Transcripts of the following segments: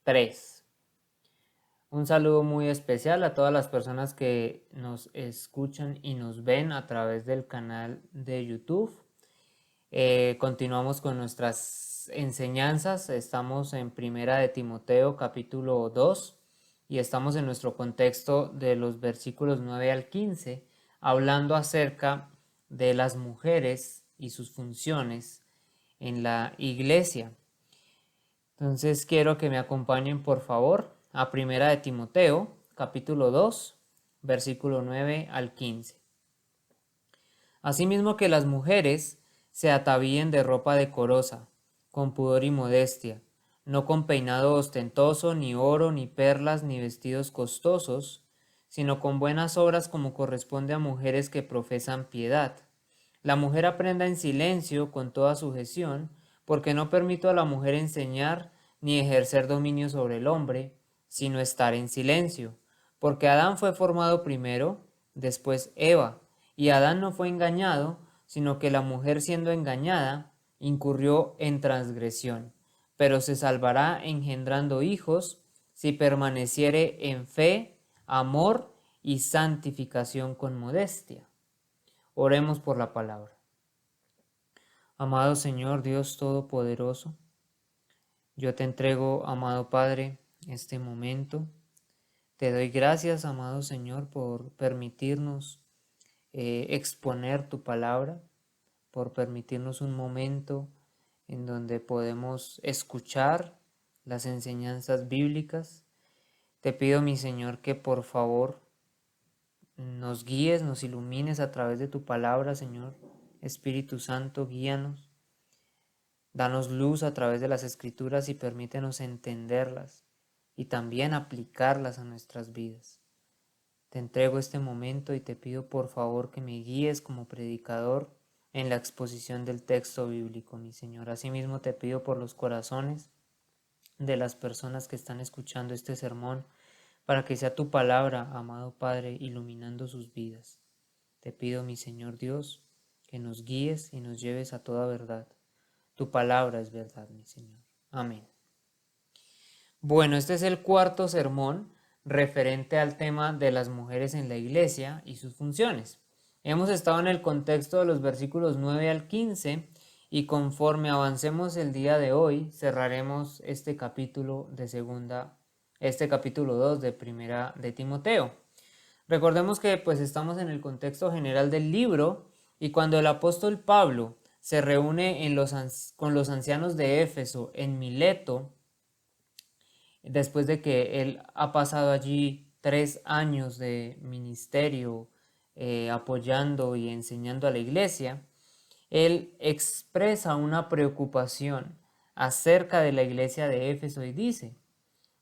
3. Un saludo muy especial a todas las personas que nos escuchan y nos ven a través del canal de YouTube. Continuamos con nuestras enseñanzas. Estamos en Primera de Timoteo capítulo 2 y estamos en nuestro contexto de los versículos 9 al 15, hablando acerca de las mujeres y sus funciones en la iglesia. Entonces quiero que me acompañen por favor a Primera de Timoteo, capítulo 2, versículo 9 al 15. Asimismo que las mujeres se atavíen de ropa decorosa, con pudor y modestia, no con peinado ostentoso, ni oro, ni perlas, ni vestidos costosos, sino con buenas obras como corresponde a mujeres que profesan piedad. La mujer aprenda en silencio con toda sujeción, porque no permito a la mujer enseñar ni ejercer dominio sobre el hombre, sino estar en silencio. Porque Adán fue formado primero, después Eva, y Adán no fue engañado, sino que la mujer siendo engañada incurrió en transgresión, pero se salvará engendrando hijos si permaneciere en fe, amor y santificación con modestia. Oremos por la palabra. Amado Señor Dios Todopoderoso, yo te entrego, amado Padre, este momento. Te doy gracias, amado Señor, por permitirnos exponer tu palabra, por permitirnos un momento en donde podemos escuchar las enseñanzas bíblicas. Te pido, mi Señor, que por favor nos guíes, nos ilumines a través de tu palabra, Señor. Espíritu Santo, guíanos. Danos luz a través de las Escrituras y permítenos entenderlas y también aplicarlas a nuestras vidas. Te entrego este momento y te pido por favor que me guíes como predicador en la exposición del texto bíblico, mi Señor. Asimismo te pido por los corazones de las personas que están escuchando este sermón, para que sea tu palabra, amado Padre, iluminando sus vidas. Te pido, mi Señor Dios, que nos guíes y nos lleves a toda verdad. Tu palabra es verdad, mi Señor. Amén. Bueno, este es el cuarto sermón referente al tema de las mujeres en la iglesia y sus funciones. Hemos estado en el contexto de los versículos 9 al 15 y conforme avancemos el día de hoy cerraremos este capítulo este capítulo 2 de Primera de Timoteo. Recordemos que pues estamos en el contexto general del libro y cuando el apóstol Pablo se reúne con los ancianos de Éfeso en Mileto, después de que él ha pasado allí 3 años de ministerio apoyando y enseñando a la iglesia, él expresa una preocupación acerca de la iglesia de Éfeso y dice: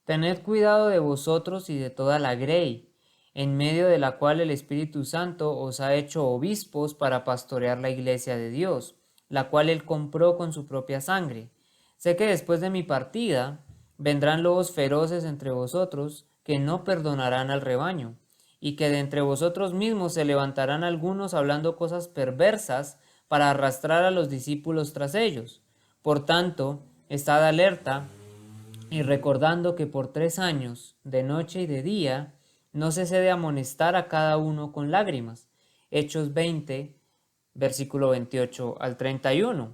tened cuidado de vosotros y de toda la grey, en medio de la cual el Espíritu Santo os ha hecho obispos para pastorear la iglesia de Dios, la cual él compró con su propia sangre. Sé que después de mi partida vendrán lobos feroces entre vosotros que no perdonarán al rebaño, y que de entre vosotros mismos se levantarán algunos hablando cosas perversas para arrastrar a los discípulos tras ellos. Por tanto, estad alerta y recordando que por 3 años, de noche y de día, no cesé de amonestar a cada uno con lágrimas. Hechos 20, versículo 28 al 31.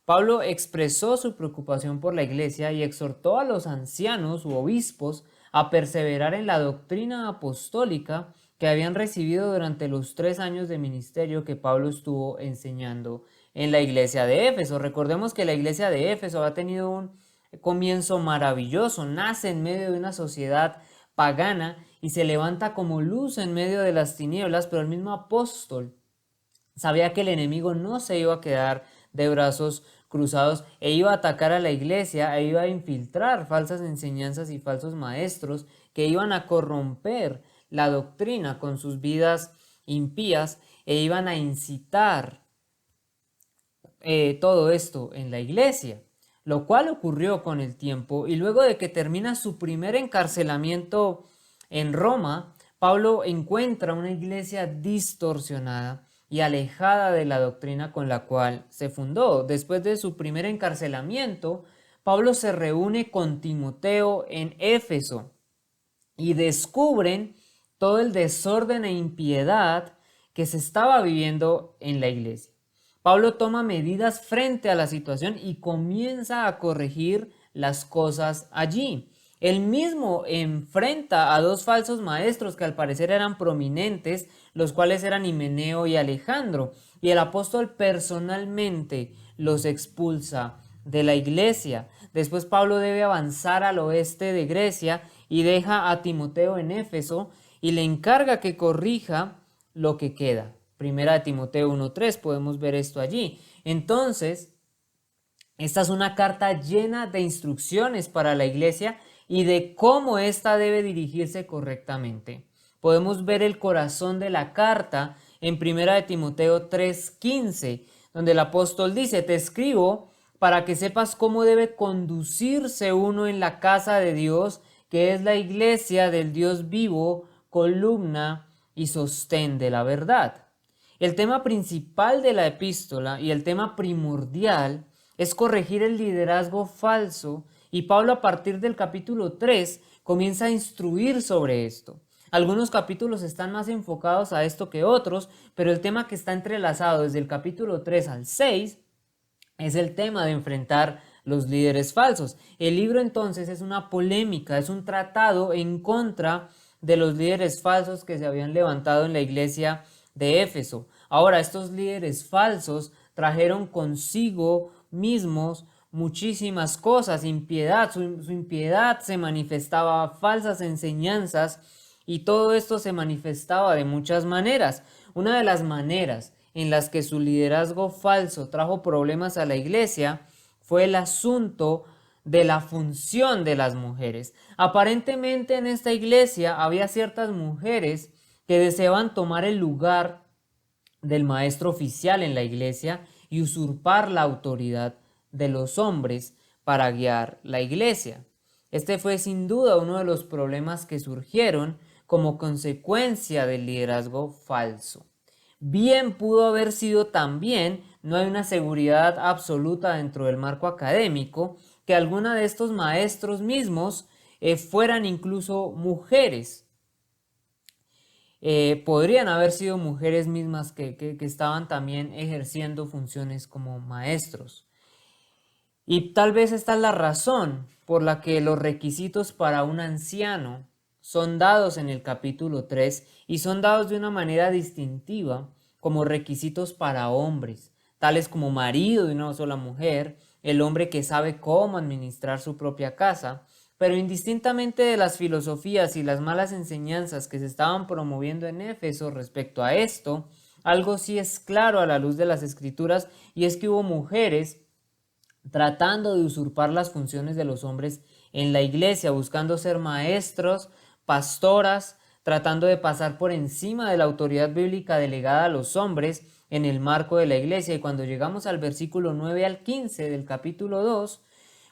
Pablo expresó su preocupación por la iglesia y exhortó a los ancianos u obispos a perseverar en la doctrina apostólica que habían recibido durante los 3 años de ministerio que Pablo estuvo enseñando en la iglesia de Éfeso. Recordemos que la iglesia de Éfeso ha tenido un comienzo maravilloso, nace en medio de una sociedad pagana y se levanta como luz en medio de las tinieblas, pero el mismo apóstol sabía que el enemigo no se iba a quedar de brazos cruzados e iba a atacar a la iglesia e iba a infiltrar falsas enseñanzas y falsos maestros que iban a corromper la doctrina con sus vidas impías e iban a incitar todo esto en la iglesia, lo cual ocurrió con el tiempo. Y luego de que termina su primer encarcelamiento en Roma, Pablo encuentra una iglesia distorsionada y alejada de la doctrina con la cual se fundó. Después de su primer encarcelamiento, Pablo se reúne con Timoteo en Éfeso y descubren todo el desorden e impiedad que se estaba viviendo en la iglesia. Pablo toma medidas frente a la situación y comienza a corregir las cosas allí. Él mismo enfrenta a dos falsos maestros que al parecer eran prominentes, los cuales eran Himeneo y Alejandro, y el apóstol personalmente los expulsa de la iglesia. Después Pablo debe avanzar al oeste de Grecia y deja a Timoteo en Éfeso y le encarga que corrija lo que queda. Primera de Timoteo 1:3, podemos ver esto allí. Entonces, esta es una carta llena de instrucciones para la iglesia y de cómo ésta debe dirigirse correctamente. Podemos ver el corazón de la carta en Primera de Timoteo 3:15, donde el apóstol dice: te escribo para que sepas cómo debe conducirse uno en la casa de Dios, que es la iglesia del Dios vivo, columna y sostén de la verdad. El tema principal de la epístola y el tema primordial es corregir el liderazgo falso, y Pablo a partir del capítulo 3 comienza a instruir sobre esto. Algunos capítulos están más enfocados a esto que otros, pero el tema que está entrelazado desde el capítulo 3 al 6 es el tema de enfrentar los líderes falsos. El libro entonces es una polémica, es un tratado en contra de los líderes falsos que se habían levantado en la iglesia de Éfeso. Ahora, estos líderes falsos trajeron consigo mismos muchísimas cosas, impiedad, su impiedad se manifestaba, falsas enseñanzas, y todo esto se manifestaba de muchas maneras. Una de las maneras en las que su liderazgo falso trajo problemas a la iglesia fue el asunto de la función de las mujeres. Aparentemente en esta iglesia había ciertas mujeres que deseaban tomar el lugar del maestro oficial en la iglesia y usurpar la autoridad de los hombres para guiar la iglesia. Este fue sin duda uno de los problemas que surgieron como consecuencia del liderazgo falso. Bien pudo haber sido también, no hay una seguridad absoluta dentro del marco académico, que alguna de estos maestros mismos fueran incluso mujeres. Podrían haber sido mujeres mismas que estaban también ejerciendo funciones como maestros. Y tal vez esta es la razón por la que los requisitos para un anciano son dados en el capítulo 3 y son dados de una manera distintiva como requisitos para hombres, tales como marido de una sola mujer, el hombre que sabe cómo administrar su propia casa, pero indistintamente de las filosofías y las malas enseñanzas que se estaban promoviendo en Éfeso respecto a esto, algo sí es claro a la luz de las Escrituras, y es que hubo mujeres tratando de usurpar las funciones de los hombres en la iglesia, buscando ser maestros, pastoras, tratando de pasar por encima de la autoridad bíblica delegada a los hombres en el marco de la iglesia. Y cuando llegamos al versículo 9 al 15 del capítulo 2,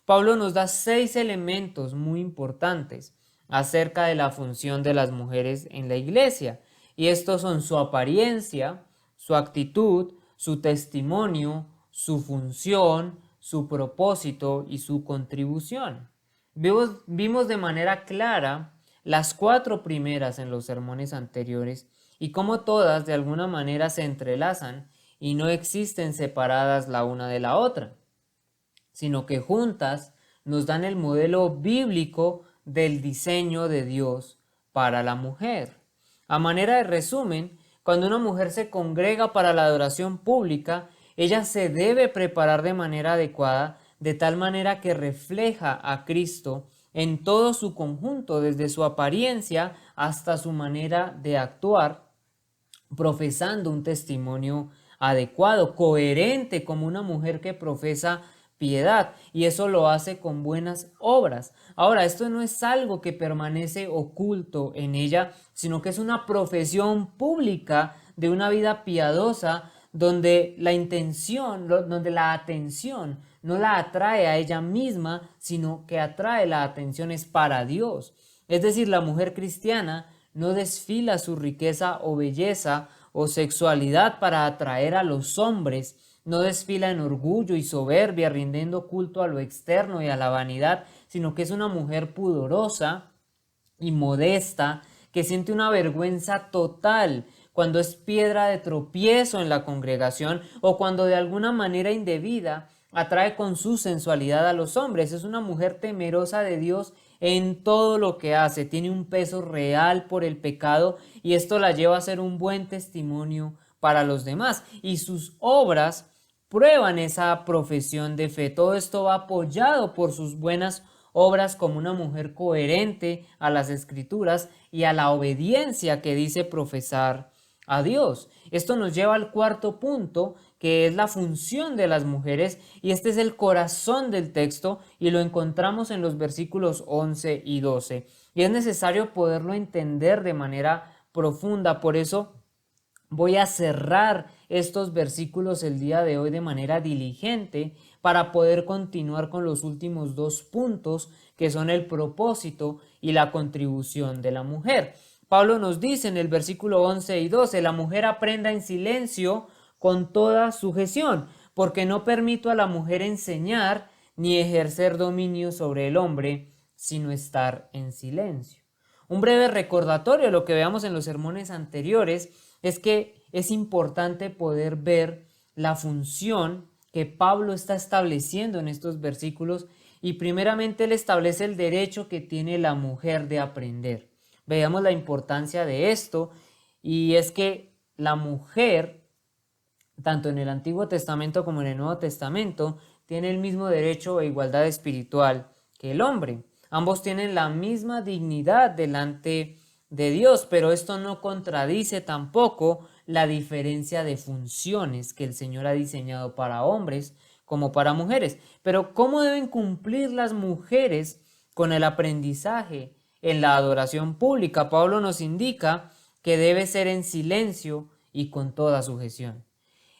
Pablo nos da 6 elementos muy importantes acerca de la función de las mujeres en la iglesia. Y estos son su apariencia, su actitud, su testimonio, su función, su propósito y su contribución. Vimos de manera clara las 4 primeras en los sermones anteriores y cómo todas de alguna manera se entrelazan y no existen separadas la una de la otra, sino que juntas nos dan el modelo bíblico del diseño de Dios para la mujer. A manera de resumen, cuando una mujer se congrega para la adoración pública, ella se debe preparar de manera adecuada, de tal manera que refleja a Cristo en todo su conjunto, desde su apariencia hasta su manera de actuar, profesando un testimonio adecuado, coherente como una mujer que profesa piedad, y eso lo hace con buenas obras. Ahora, esto no es algo que permanece oculto en ella, sino que es una profesión pública de una vida piadosa, donde la intención, donde la atención no la atrae a ella misma, sino que atrae la atención es para Dios. Es decir, la mujer cristiana no desfila su riqueza o belleza o sexualidad para atraer a los hombres, no desfila en orgullo y soberbia, rindiendo culto a lo externo y a la vanidad, sino que es una mujer pudorosa y modesta, que siente una vergüenza total cuando es piedra de tropiezo en la congregación o cuando de alguna manera indebida atrae con su sensualidad a los hombres. Es una mujer temerosa de Dios en todo lo que hace, tiene un peso real por el pecado y esto la lleva a ser un buen testimonio para los demás, y sus obras prueban esa profesión de fe. Todo esto va apoyado por sus buenas obras como una mujer coherente a las escrituras y a la obediencia que dice profesar a Dios. Esto nos lleva al cuarto punto, que es la función de las mujeres, y este es el corazón del texto y lo encontramos en los versículos 11 y 12. Y es necesario poderlo entender de manera profunda, por eso voy a cerrar estos versículos el día de hoy de manera diligente para poder continuar con los últimos dos puntos, que son el propósito y la contribución de la mujer. Pablo nos dice en el versículo 11 y 12, la mujer aprenda en silencio con toda sujeción, porque no permito a la mujer enseñar ni ejercer dominio sobre el hombre, sino estar en silencio. Un breve recordatorio de lo que veamos en los sermones anteriores es que es importante poder ver la función que Pablo está estableciendo en estos versículos, y primeramente él establece el derecho que tiene la mujer de aprender. Veamos la importancia de esto, y es que la mujer, tanto en el Antiguo Testamento como en el Nuevo Testamento, tiene el mismo derecho e igualdad espiritual que el hombre. Ambos tienen la misma dignidad delante de Dios, pero esto no contradice tampoco la diferencia de funciones que el Señor ha diseñado para hombres como para mujeres. Pero ¿cómo deben cumplir las mujeres con el aprendizaje en la adoración pública? Pablo nos indica que debe ser en silencio y con toda sujeción.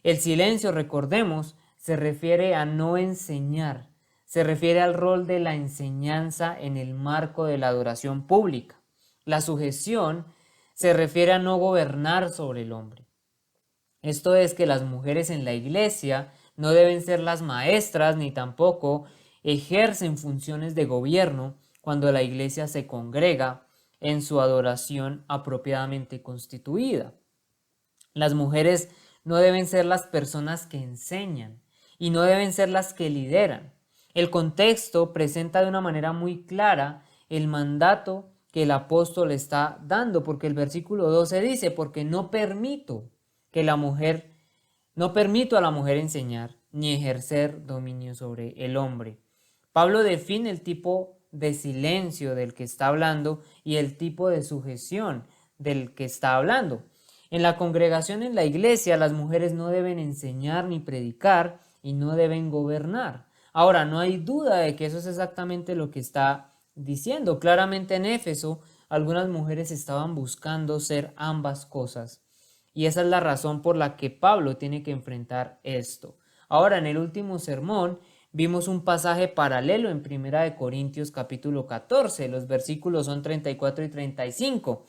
El silencio, recordemos, se refiere a no enseñar, se refiere al rol de la enseñanza en el marco de la adoración pública. La sujeción se refiere a no gobernar sobre el hombre. Esto es que las mujeres en la iglesia no deben ser las maestras ni tampoco ejercen funciones de gobierno cuando la iglesia se congrega en su adoración apropiadamente constituida. Las mujeres no deben ser las personas que enseñan y no deben ser las que lideran. El contexto presenta de una manera muy clara el mandato que el apóstol está dando, porque el versículo 12 dice, porque no permito a la mujer enseñar ni ejercer dominio sobre el hombre. Pablo define el tipo de silencio del que está hablando y el tipo de sujeción del que está hablando. En la congregación, en la iglesia, las mujeres no deben enseñar ni predicar y no deben gobernar. Ahora, no hay duda de que eso es exactamente lo que está diciendo. Claramente en Éfeso, algunas mujeres estaban buscando ser ambas cosas. Y esa es la razón por la que Pablo tiene que enfrentar esto. Ahora, en el último sermón, vimos un pasaje paralelo en 1 Corintios capítulo 14. Los versículos son 34 y 35.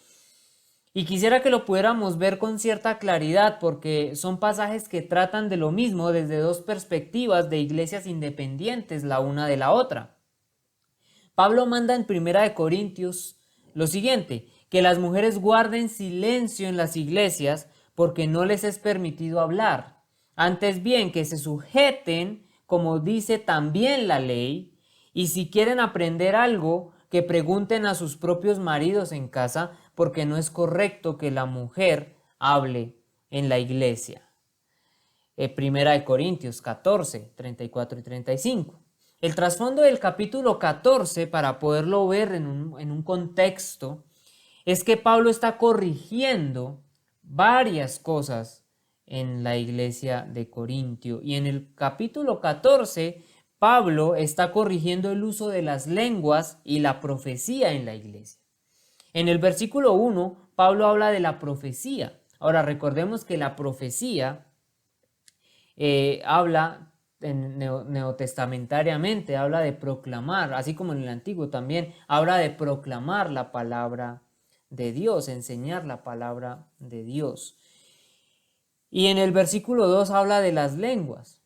Y quisiera que lo pudiéramos ver con cierta claridad, porque son pasajes que tratan de lo mismo desde dos perspectivas de iglesias independientes la una de la otra. Pablo manda en 1 Corintios lo siguiente, que las mujeres guarden silencio en las iglesias porque no les es permitido hablar. Antes bien, que se sujeten, como dice también la ley, y si quieren aprender algo, que pregunten a sus propios maridos en casa, porque no es correcto que la mujer hable en la iglesia. 1 Corintios 14, 34 y 35. El trasfondo del capítulo 14, para poderlo ver en un contexto, es que Pablo está corrigiendo varias cosas en la iglesia de Corintio. Y en el capítulo 14, Pablo está corrigiendo el uso de las lenguas y la profecía en la iglesia. En el versículo 1, Pablo habla de la profecía. Ahora, recordemos que la profecía habla neotestamentariamente, habla de proclamar, así como en el Antiguo también, habla de proclamar la palabra de Dios, enseñar la palabra de Dios. Y en el versículo 2 habla de las lenguas.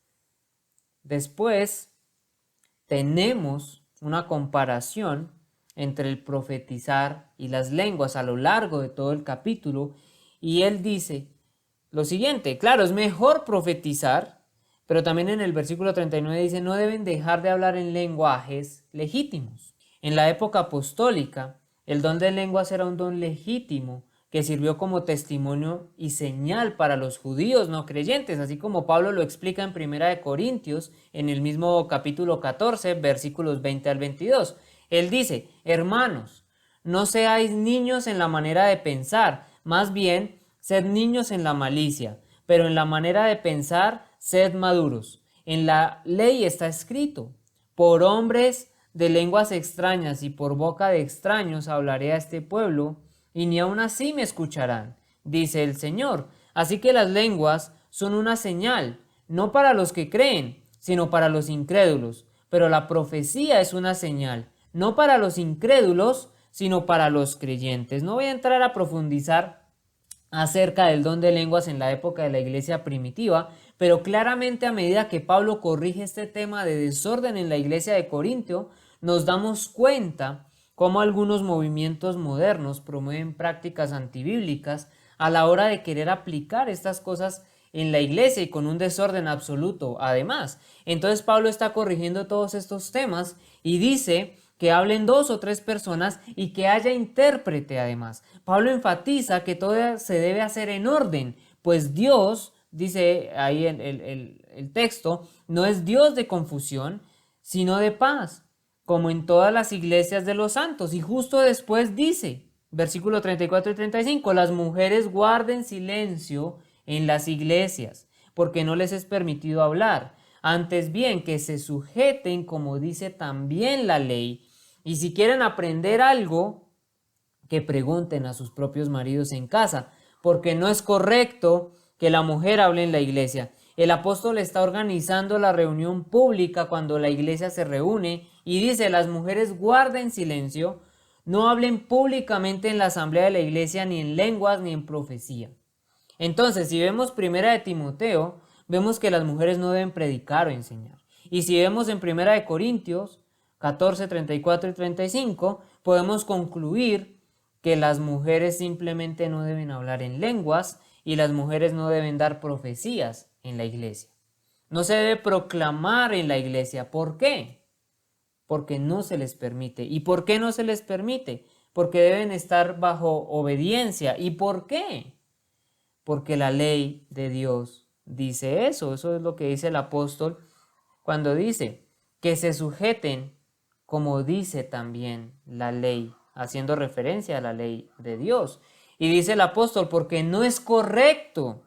Después tenemos una comparación entre el profetizar y las lenguas a lo largo de todo el capítulo, y él dice lo siguiente: claro, es mejor profetizar, pero también en el versículo 39 dice: no deben dejar de hablar en lenguajes legítimos. En la época apostólica, el don de lenguas era un don legítimo que sirvió como testimonio y señal para los judíos no creyentes, así como Pablo lo explica en Primera de Corintios, en el mismo capítulo 14, versículos 20 al 22. Él dice: hermanos, no seáis niños en la manera de pensar, más bien sed niños en la malicia, pero en la manera de pensar sed maduros. En la ley está escrito: por hombres de lenguas extrañas y por boca de extraños hablaré a este pueblo, y ni aun así me escucharán, dice el Señor. Así que las lenguas son una señal, no para los que creen, sino para los incrédulos. Pero la profecía es una señal, no para los incrédulos, sino para los creyentes. No voy a entrar a profundizar acerca del don de lenguas en la época de la iglesia primitiva, pero claramente a medida que Pablo corrige este tema de desorden en la iglesia de Corintio, nos damos cuenta cómo algunos movimientos modernos promueven prácticas antibíblicas a la hora de querer aplicar estas cosas en la iglesia y con un desorden absoluto además. Entonces Pablo está corrigiendo todos estos temas y dice que hablen 2 o 3 personas y que haya intérprete además. Pablo enfatiza que todo se debe hacer en orden, pues Dios, dice ahí el texto, no es Dios de confusión, sino de paz, como en todas las iglesias de los santos. Y justo después dice, versículo 34 y 35, las mujeres guarden silencio en las iglesias, porque no les es permitido hablar. Antes bien, que se sujeten, como dice también la ley. Y si quieren aprender algo, que pregunten a sus propios maridos en casa, porque no es correcto que la mujer hable en la iglesia. El apóstol está organizando la reunión pública cuando la iglesia se reúne y dice: las mujeres guarden silencio, no hablen públicamente en la asamblea de la iglesia, ni en lenguas ni en profecía. Entonces, si vemos Primera de Timoteo, vemos que las mujeres no deben predicar o enseñar. Y si vemos en Primera de Corintios 14, 34 y 35, podemos concluir que las mujeres simplemente no deben hablar en lenguas y las mujeres no deben dar profecías en la iglesia. No se debe proclamar en la iglesia. ¿Por qué? Porque no se les permite. ¿Y por qué no se les permite? Porque deben estar bajo obediencia. ¿Y por qué? Porque la ley de Dios dice eso. Eso es lo que dice el apóstol cuando dice que se sujeten, como dice también la ley, haciendo referencia a la ley de Dios. Y dice el apóstol: porque no es correcto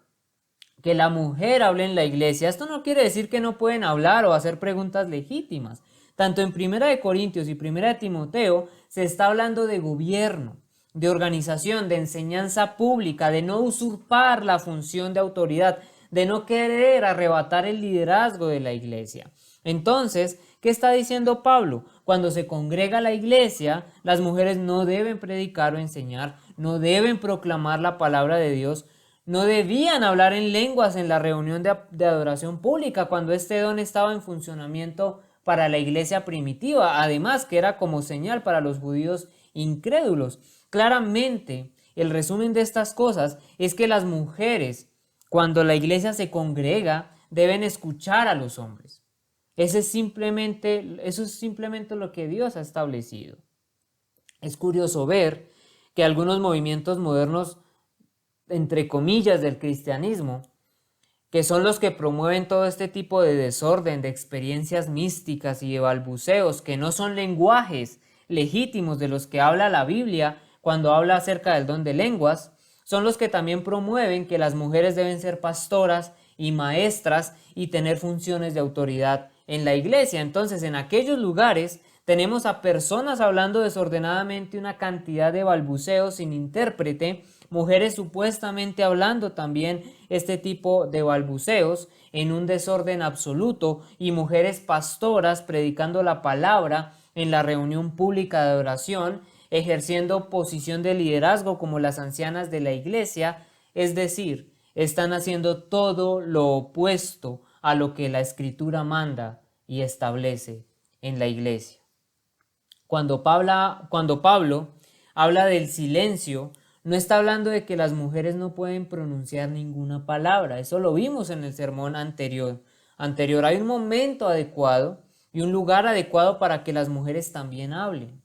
que la mujer hable en la iglesia. Esto no quiere decir que no pueden hablar o hacer preguntas legítimas. Tanto en Primera de Corintios y Primera de Timoteo se está hablando de gobierno, de organización, de enseñanza pública, de no usurpar la función de autoridad, de no querer arrebatar el liderazgo de la iglesia. Entonces, ¿qué está diciendo Pablo? Cuando se congrega la iglesia, las mujeres no deben predicar o enseñar, no deben proclamar la palabra de Dios, no debían hablar en lenguas en la reunión de adoración pública cuando este don estaba en funcionamiento para la iglesia primitiva, además que era como señal para los judíos incrédulos. Claramente, el resumen de estas cosas es que las mujeres, cuando la iglesia se congrega, deben escuchar a los hombres. Eso es simplemente lo que Dios ha establecido. Es curioso ver que algunos movimientos modernos, entre comillas, del cristianismo, que son los que promueven todo este tipo de desorden, de experiencias místicas y de balbuceos, que no son lenguajes legítimos de los que habla la Biblia cuando habla acerca del don de lenguas, son los que también promueven que las mujeres deben ser pastoras y maestras y tener funciones de autoridad en la iglesia. Entonces, en aquellos lugares tenemos a personas hablando desordenadamente, una cantidad de balbuceos sin intérprete, mujeres supuestamente hablando también este tipo de balbuceos en un desorden absoluto, y mujeres pastoras predicando la palabra en la reunión pública de oración, ejerciendo posición de liderazgo como las ancianas de la iglesia. Es decir, están haciendo todo lo opuesto a lo que la Escritura manda y establece en la iglesia. Cuando Pablo habla del silencio, no está hablando de que las mujeres no pueden pronunciar ninguna palabra. Eso lo vimos en el sermón anterior. Hay un momento adecuado y un lugar adecuado para que las mujeres también hablen,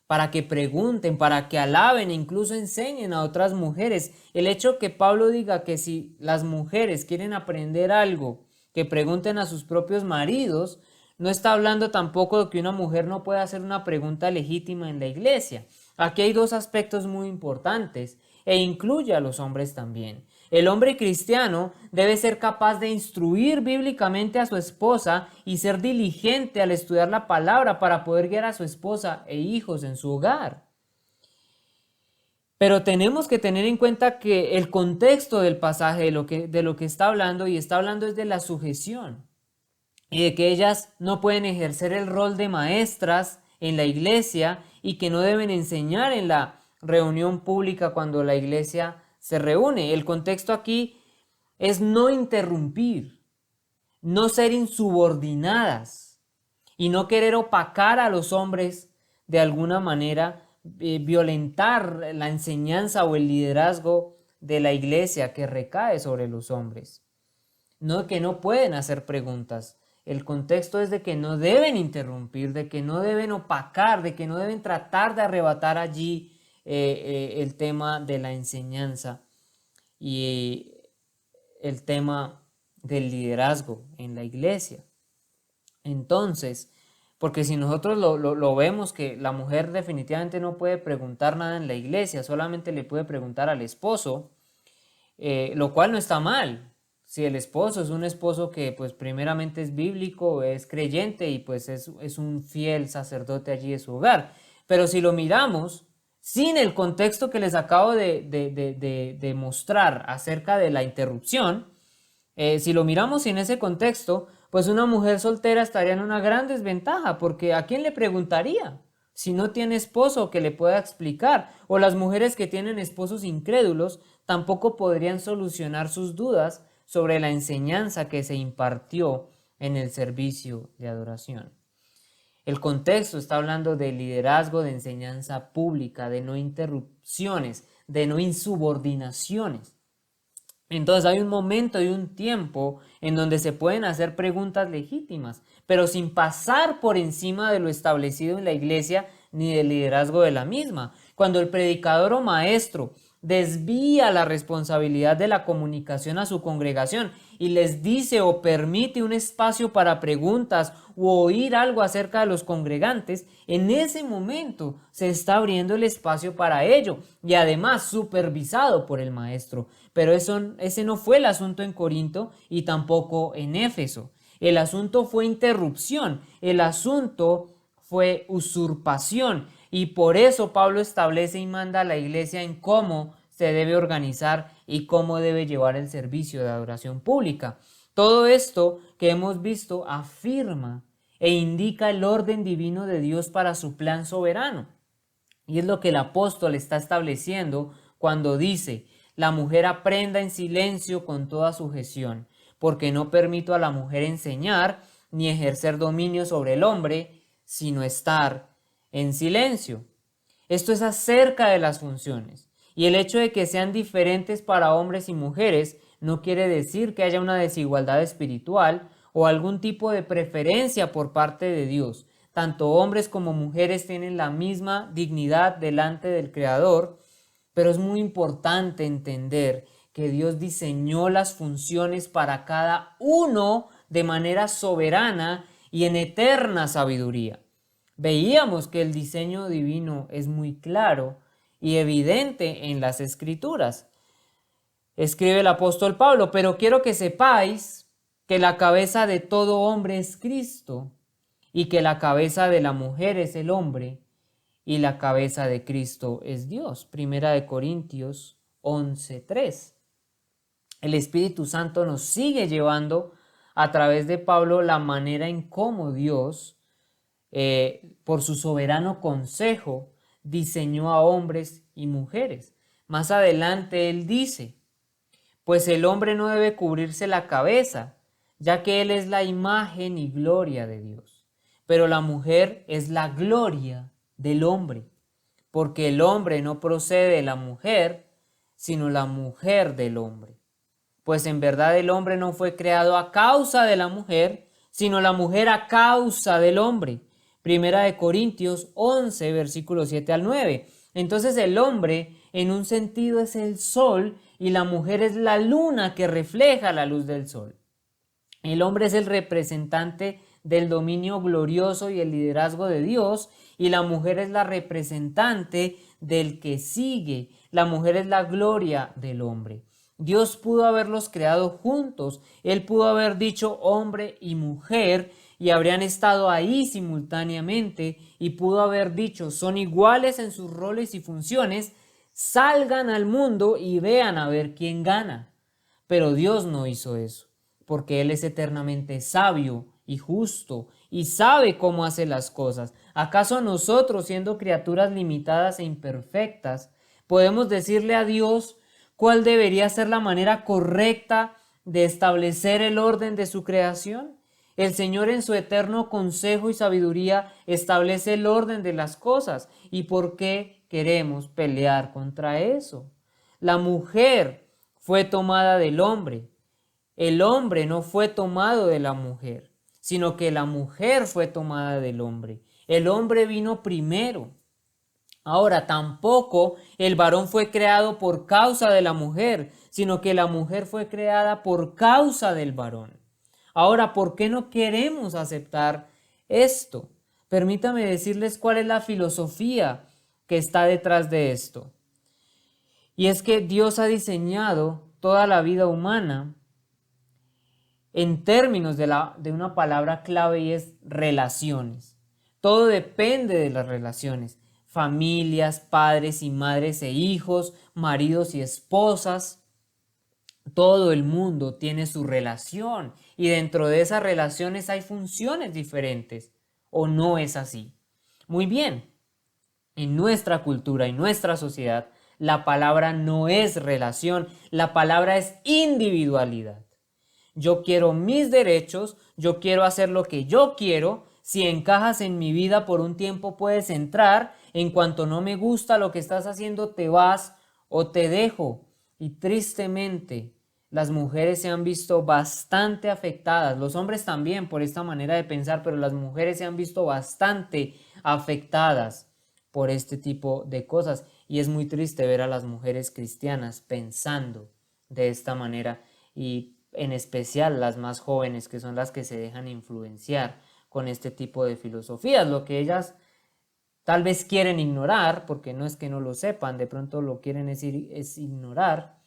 para que pregunten, para que alaben e incluso enseñen a otras mujeres. El hecho que Pablo diga que si las mujeres quieren aprender algo, que pregunten a sus propios maridos, no está hablando tampoco de que una mujer no pueda hacer una pregunta legítima en la iglesia. Aquí hay dos aspectos muy importantes e incluye a los hombres también. El hombre cristiano debe ser capaz de instruir bíblicamente a su esposa y ser diligente al estudiar la palabra para poder guiar a su esposa e hijos en su hogar. Pero tenemos que tener en cuenta que el contexto del pasaje de lo que está hablando, y está hablando es de la sujeción y de que ellas no pueden ejercer el rol de maestras en la iglesia y que no deben enseñar en la reunión pública cuando la iglesia se reúne. El contexto aquí es no interrumpir, no ser insubordinadas y no querer opacar a los hombres de alguna manera, violentar la enseñanza o el liderazgo de la iglesia que recae sobre los hombres. No, que no pueden hacer preguntas. El contexto es de que no deben interrumpir, de que no deben opacar, de que no deben tratar de arrebatar allí el tema de la enseñanza y el tema del liderazgo en la iglesia. Entonces, porque si nosotros lo vemos que la mujer definitivamente no puede preguntar nada en la iglesia, solamente le puede preguntar al esposo, lo cual no está mal. Si el esposo es un esposo que pues primeramente es bíblico, es creyente y pues es un fiel sacerdote allí de su hogar. Pero si lo miramos sin el contexto que les acabo de mostrar acerca de la interrupción, si lo miramos sin ese contexto, pues una mujer soltera estaría en una gran desventaja, porque ¿a quién le preguntaría si no tiene esposo que le pueda explicar? O las mujeres que tienen esposos incrédulos tampoco podrían solucionar sus dudas sobre la enseñanza que se impartió en el servicio de adoración. El contexto está hablando de liderazgo, de enseñanza pública, de no interrupciones, de no insubordinaciones. Entonces hay un momento y un tiempo en donde se pueden hacer preguntas legítimas, pero sin pasar por encima de lo establecido en la iglesia ni del liderazgo de la misma. Cuando el predicador o maestro desvía la responsabilidad de la comunicación a su congregación y les dice o permite un espacio para preguntas o oír algo acerca de los congregantes, en ese momento se está abriendo el espacio para ello y además supervisado por el maestro. Pero ese no fue el asunto en Corinto y tampoco en Éfeso. El asunto fue interrupción, el asunto fue usurpación. Y por eso Pablo establece y manda a la iglesia en cómo se debe organizar y cómo debe llevar el servicio de adoración pública. Todo esto que hemos visto afirma e indica el orden divino de Dios para su plan soberano. Y es lo que el apóstol está estableciendo cuando dice: la mujer aprenda en silencio con toda sujeción, porque no permito a la mujer enseñar ni ejercer dominio sobre el hombre, sino estar en silencio. Esto es acerca de las funciones. Y el hecho de que sean diferentes para hombres y mujeres no quiere decir que haya una desigualdad espiritual o algún tipo de preferencia por parte de Dios. Tanto hombres como mujeres tienen la misma dignidad delante del Creador, pero es muy importante entender que Dios diseñó las funciones para cada uno de manera soberana y en eterna sabiduría. Veíamos que el diseño divino es muy claro y evidente en las Escrituras. Escribe el apóstol Pablo: pero quiero que sepáis que la cabeza de todo hombre es Cristo, y que la cabeza de la mujer es el hombre, y la cabeza de Cristo es Dios. Primera de Corintios 11:3. El Espíritu Santo nos sigue llevando a través de Pablo la manera en cómo Dios, por su soberano consejo, diseñó a hombres y mujeres. Más adelante él dice: pues el hombre no debe cubrirse la cabeza, ya que él es la imagen y gloria de Dios. Pero la mujer es la gloria del hombre, porque el hombre no procede de la mujer, sino la mujer del hombre. Pues en verdad el hombre no fue creado a causa de la mujer, sino la mujer a causa del hombre. Primera de Corintios 11, versículos 7 al 9. Entonces el hombre en un sentido es el sol y la mujer es la luna que refleja la luz del sol. El hombre es el representante del dominio glorioso y el liderazgo de Dios, y la mujer es la representante del que sigue. La mujer es la gloria del hombre. Dios pudo haberlos creado juntos. Él pudo haber dicho hombre y mujer y habrían estado ahí simultáneamente, y pudo haber dicho son iguales en sus roles y funciones, salgan al mundo y vean a ver quién gana. Pero Dios no hizo eso, porque Él es eternamente sabio y justo y sabe cómo hace las cosas. ¿Acaso nosotros, siendo criaturas limitadas e imperfectas, podemos decirle a Dios cuál debería ser la manera correcta de establecer el orden de su creación? El Señor en su eterno consejo y sabiduría establece el orden de las cosas. ¿Y por qué queremos pelear contra eso? La mujer fue tomada del hombre. El hombre no fue tomado de la mujer, sino que la mujer fue tomada del hombre. El hombre vino primero. Ahora, tampoco el varón fue creado por causa de la mujer, sino que la mujer fue creada por causa del varón. Ahora, ¿por qué no queremos aceptar esto? Permítame decirles cuál es la filosofía que está detrás de esto. Y es que Dios ha diseñado toda la vida humana en términos de una palabra clave, y es relaciones. Todo depende de las relaciones. Familias, padres y madres e hijos, maridos y esposas. Todo el mundo tiene su relación y dentro de esas relaciones hay funciones diferentes. ¿O no es así? Muy bien, en nuestra cultura y nuestra sociedad, la palabra no es relación, la palabra es individualidad. Yo quiero mis derechos, yo quiero hacer lo que yo quiero. Si encajas en mi vida por un tiempo puedes entrar, en cuanto no me gusta lo que estás haciendo te vas o te dejo. Y tristemente las mujeres se han visto bastante afectadas, los hombres también por esta manera de pensar, pero las mujeres se han visto bastante afectadas por este tipo de cosas. Y es muy triste ver a las mujeres cristianas pensando de esta manera, y en especial las más jóvenes, que son las que se dejan influenciar con este tipo de filosofías. Lo que ellas tal vez quieren ignorar, porque no es que no lo sepan, de pronto lo quieren es ignorar,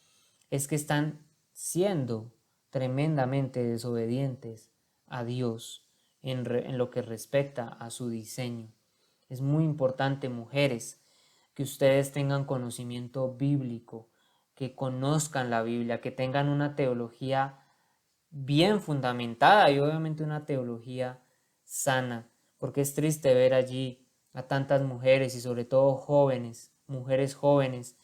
es que están siendo tremendamente desobedientes a Dios en lo que respecta a su diseño. Es muy importante, mujeres, que ustedes tengan conocimiento bíblico, que conozcan la Biblia, que tengan una teología bien fundamentada y obviamente una teología sana, porque es triste ver allí a tantas mujeres y sobre todo jóvenes, mujeres jóvenes,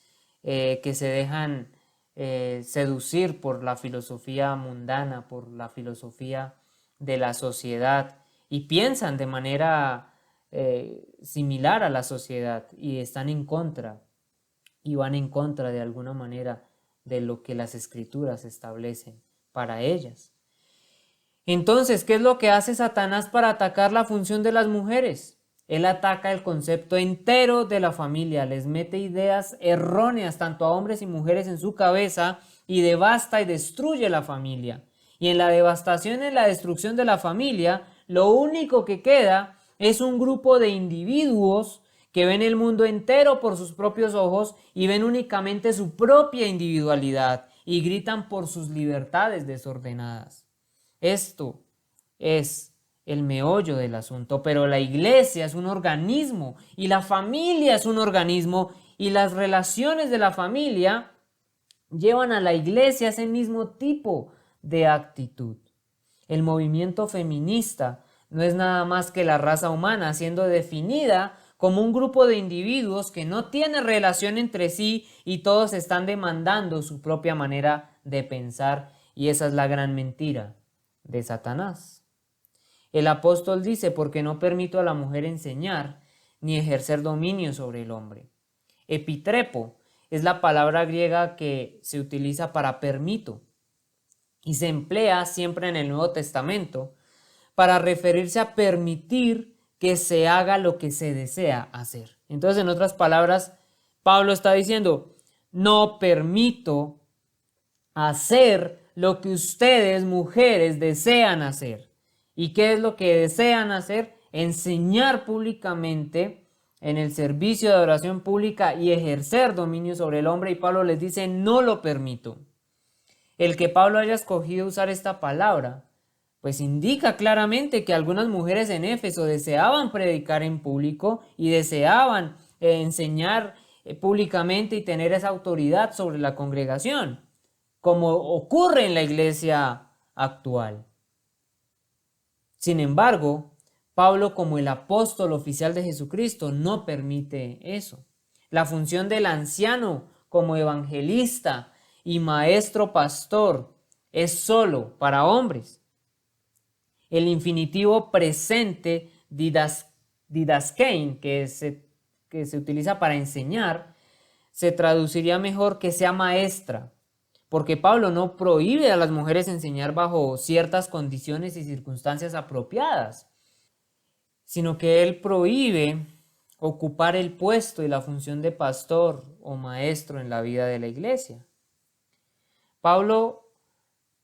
que se dejan seducir por la filosofía mundana, por la filosofía de la sociedad, y piensan de manera similar a la sociedad y están en contra y van en contra de alguna manera de lo que las escrituras establecen para ellas. Entonces, ¿qué es lo que hace Satanás para atacar la función de las mujeres? Él ataca el concepto entero de la familia, les mete ideas erróneas tanto a hombres y mujeres en su cabeza y devasta y destruye la familia. Y en la devastación y en la destrucción de la familia, lo único que queda es un grupo de individuos que ven el mundo entero por sus propios ojos y ven únicamente su propia individualidad y gritan por sus libertades desordenadas. Esto es el meollo del asunto, pero la iglesia es un organismo y la familia es un organismo, y las relaciones de la familia llevan a la iglesia a ese mismo tipo de actitud. El movimiento feminista no es nada más que la raza humana siendo definida como un grupo de individuos que no tiene relación entre sí y todos están demandando su propia manera de pensar, y esa es la gran mentira de Satanás. El apóstol dice: porque no permito a la mujer enseñar ni ejercer dominio sobre el hombre. Epitrepo es la palabra griega que se utiliza para permito y se emplea siempre en el Nuevo Testamento para referirse a permitir que se haga lo que se desea hacer. Entonces, en otras palabras, Pablo está diciendo: no permito hacer lo que ustedes, mujeres, desean hacer. ¿Y qué es lo que desean hacer? Enseñar públicamente en el servicio de adoración pública y ejercer dominio sobre el hombre. Y Pablo les dice: no lo permito. El que Pablo haya escogido usar esta palabra, pues indica claramente que algunas mujeres en Éfeso deseaban predicar en público y deseaban enseñar públicamente y tener esa autoridad sobre la congregación, como ocurre en la iglesia actual. Sin embargo, Pablo, como el apóstol oficial de Jesucristo, no permite eso. La función del anciano como evangelista y maestro pastor es solo para hombres. El infinitivo presente didaskein, que se utiliza para enseñar, se traduciría mejor que sea maestra, porque Pablo no prohíbe a las mujeres enseñar bajo ciertas condiciones y circunstancias apropiadas, sino que él prohíbe ocupar el puesto y la función de pastor o maestro en la vida de la iglesia. Pablo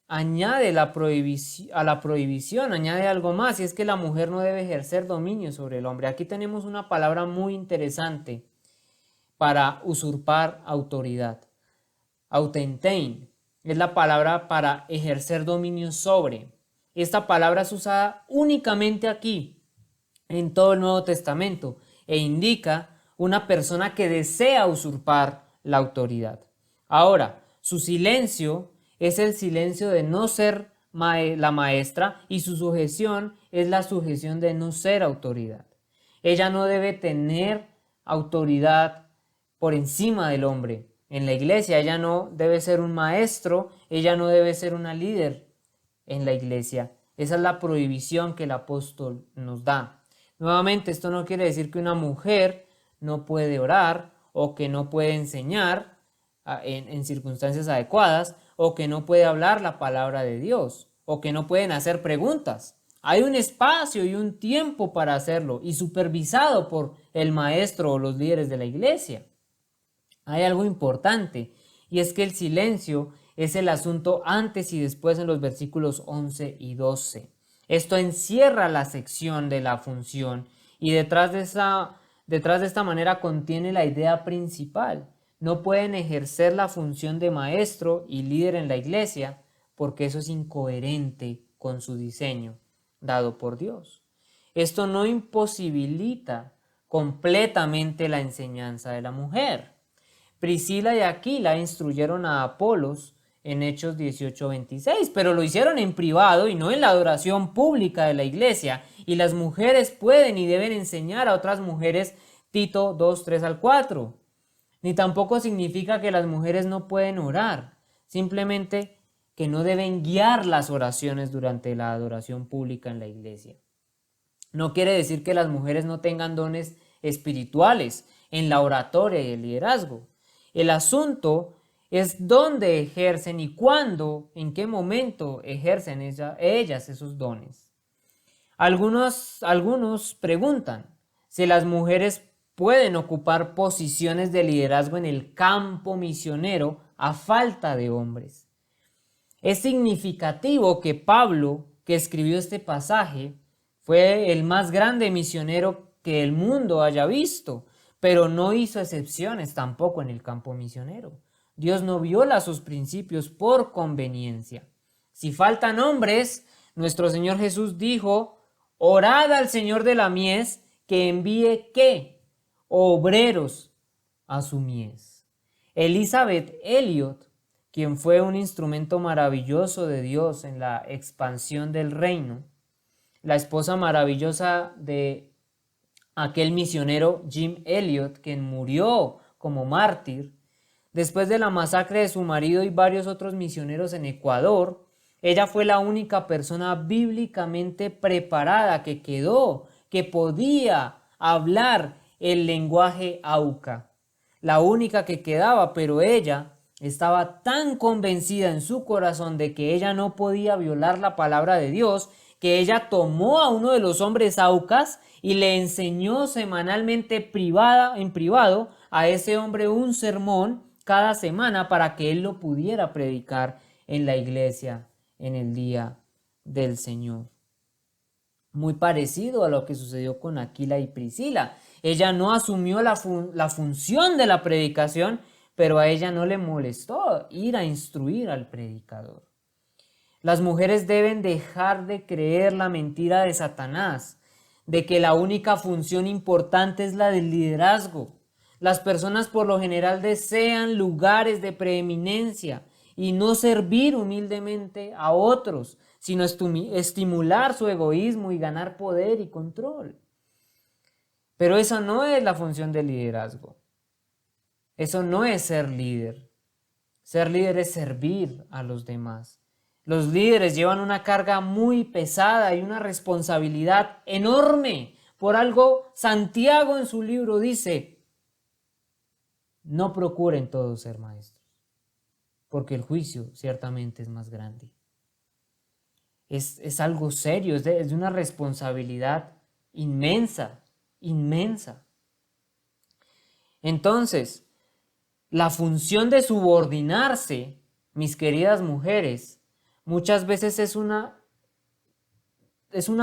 añade a la prohibición, añade algo más, y es que la mujer no debe ejercer dominio sobre el hombre. Aquí tenemos una palabra muy interesante para usurpar autoridad. Autentein es la palabra para ejercer dominio sobre. Esta palabra es usada únicamente aquí, en todo el Nuevo Testamento, e indica una persona que desea usurpar la autoridad. Ahora, su silencio es el silencio de no ser la maestra, y su sujeción es la sujeción de no ser autoridad. Ella no debe tener autoridad por encima del hombre. En la iglesia ella no debe ser un maestro, ella no debe ser una líder en la iglesia. Esa es la prohibición que el apóstol nos da. Nuevamente, esto no quiere decir que una mujer no puede orar o que no puede enseñar en circunstancias adecuadas, o que no puede hablar la palabra de Dios, o que no pueden hacer preguntas. Hay un espacio y un tiempo para hacerlo, y supervisado por el maestro o los líderes de la iglesia. Hay algo importante, y es que el silencio es el asunto antes y después en los versículos 11 y 12. Esto encierra la sección de la función, y detrás de esta manera contiene la idea principal. No pueden ejercer la función de maestro y líder en la iglesia porque eso es incoherente con su diseño dado por Dios. Esto no imposibilita completamente la enseñanza de la mujer. Priscila y Aquila instruyeron a Apolos en Hechos 18:26, pero lo hicieron en privado y no en la adoración pública de la iglesia, y las mujeres pueden y deben enseñar a otras mujeres, Tito 2:3-4. Ni tampoco significa que las mujeres no pueden orar, simplemente que no deben guiar las oraciones durante la adoración pública en la iglesia. No quiere decir que las mujeres no tengan dones espirituales en la oratoria y el liderazgo. El asunto es dónde ejercen y cuándo, en qué momento ejercen ellas esos dones. Algunos preguntan si las mujeres pueden ocupar posiciones de liderazgo en el campo misionero a falta de hombres. Es significativo que Pablo, que escribió este pasaje, fue el más grande misionero que el mundo haya visto, pero no hizo excepciones tampoco en el campo misionero. Dios no viola sus principios por conveniencia. Si faltan hombres, nuestro Señor Jesús dijo: orad al Señor de la mies que envíe ¿qué? Obreros a su mies. Elizabeth Elliot, quien fue un instrumento maravilloso de Dios en la expansión del reino, la esposa maravillosa de aquel misionero Jim Elliot, quien murió como mártir, después de la masacre de su marido y varios otros misioneros en Ecuador. Ella fue la única persona bíblicamente preparada que podía hablar el lenguaje auca. La única que quedaba, pero ella estaba tan convencida en su corazón de que ella no podía violar la palabra de Dios, que ella tomó a uno de los hombres aucas y le enseñó semanalmente en privado a ese hombre un sermón cada semana para que él lo pudiera predicar en la iglesia en el día del Señor. Muy parecido a lo que sucedió con Aquila y Priscila. Ella no asumió la función de la predicación, pero a ella no le molestó ir a instruir al predicador. Las mujeres deben dejar de creer la mentira de Satanás, de que la única función importante es la del liderazgo. Las personas por lo general desean lugares de preeminencia y no servir humildemente a otros, sino estimular su egoísmo y ganar poder y control. Pero esa no es la función del liderazgo. Eso no es ser líder. Ser líder es servir a los demás. Los líderes llevan una carga muy pesada y una responsabilidad enorme. Por algo, Santiago en su libro dice: no procuren todos ser maestros, porque el juicio ciertamente es más grande. Es algo serio, es de una responsabilidad inmensa, inmensa. Entonces, la función de subordinarse, mis queridas mujeres, muchas veces es una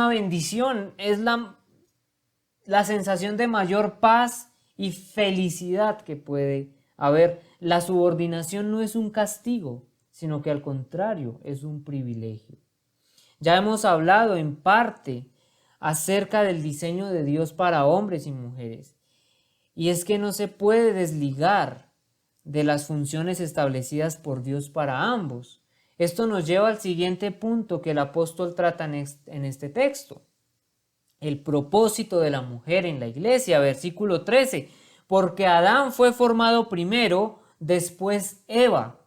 bendición, es la sensación de mayor paz y felicidad que puede haber. La subordinación no es un castigo, sino que al contrario es un privilegio. Ya hemos hablado en parte acerca del diseño de Dios para hombres y mujeres, y es que no se puede desligar de las funciones establecidas por Dios para ambos. Esto nos lleva al siguiente punto que el apóstol trata en este texto: el propósito de la mujer en la iglesia, versículo 13, porque Adán fue formado primero, después Eva,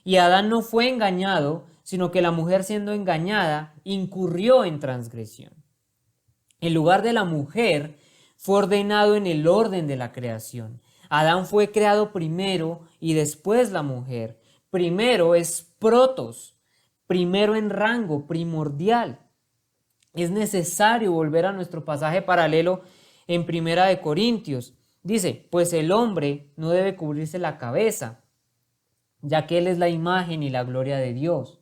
y Adán no fue engañado, sino que la mujer, siendo engañada, incurrió en transgresión. El lugar de la mujer fue ordenado en el orden de la creación. Adán fue creado primero y después la mujer. Primero es protos, primero en rango, primordial. Es necesario volver a nuestro pasaje paralelo en Primera de Corintios. Dice: pues el hombre no debe cubrirse la cabeza, ya que él es la imagen y la gloria de Dios.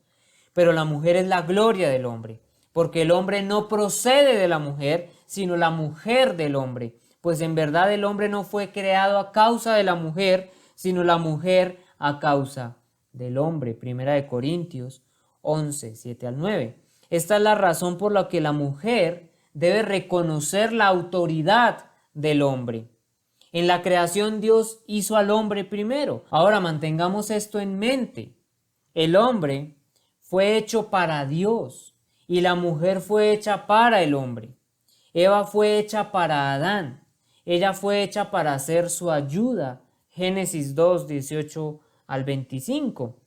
Pero la mujer es la gloria del hombre, porque el hombre no procede de la mujer, sino la mujer del hombre. Pues en verdad el hombre no fue creado a causa de la mujer, sino la mujer a causa del hombre. Primera de Corintios 11, 7 al 9. Esta es la razón por la que la mujer debe reconocer la autoridad del hombre. En la creación Dios hizo al hombre primero. Ahora mantengamos esto en mente. El hombre fue hecho para Dios y la mujer fue hecha para el hombre. Eva fue hecha para Adán. Ella fue hecha para ser su ayuda. Génesis 2, 18 al 25.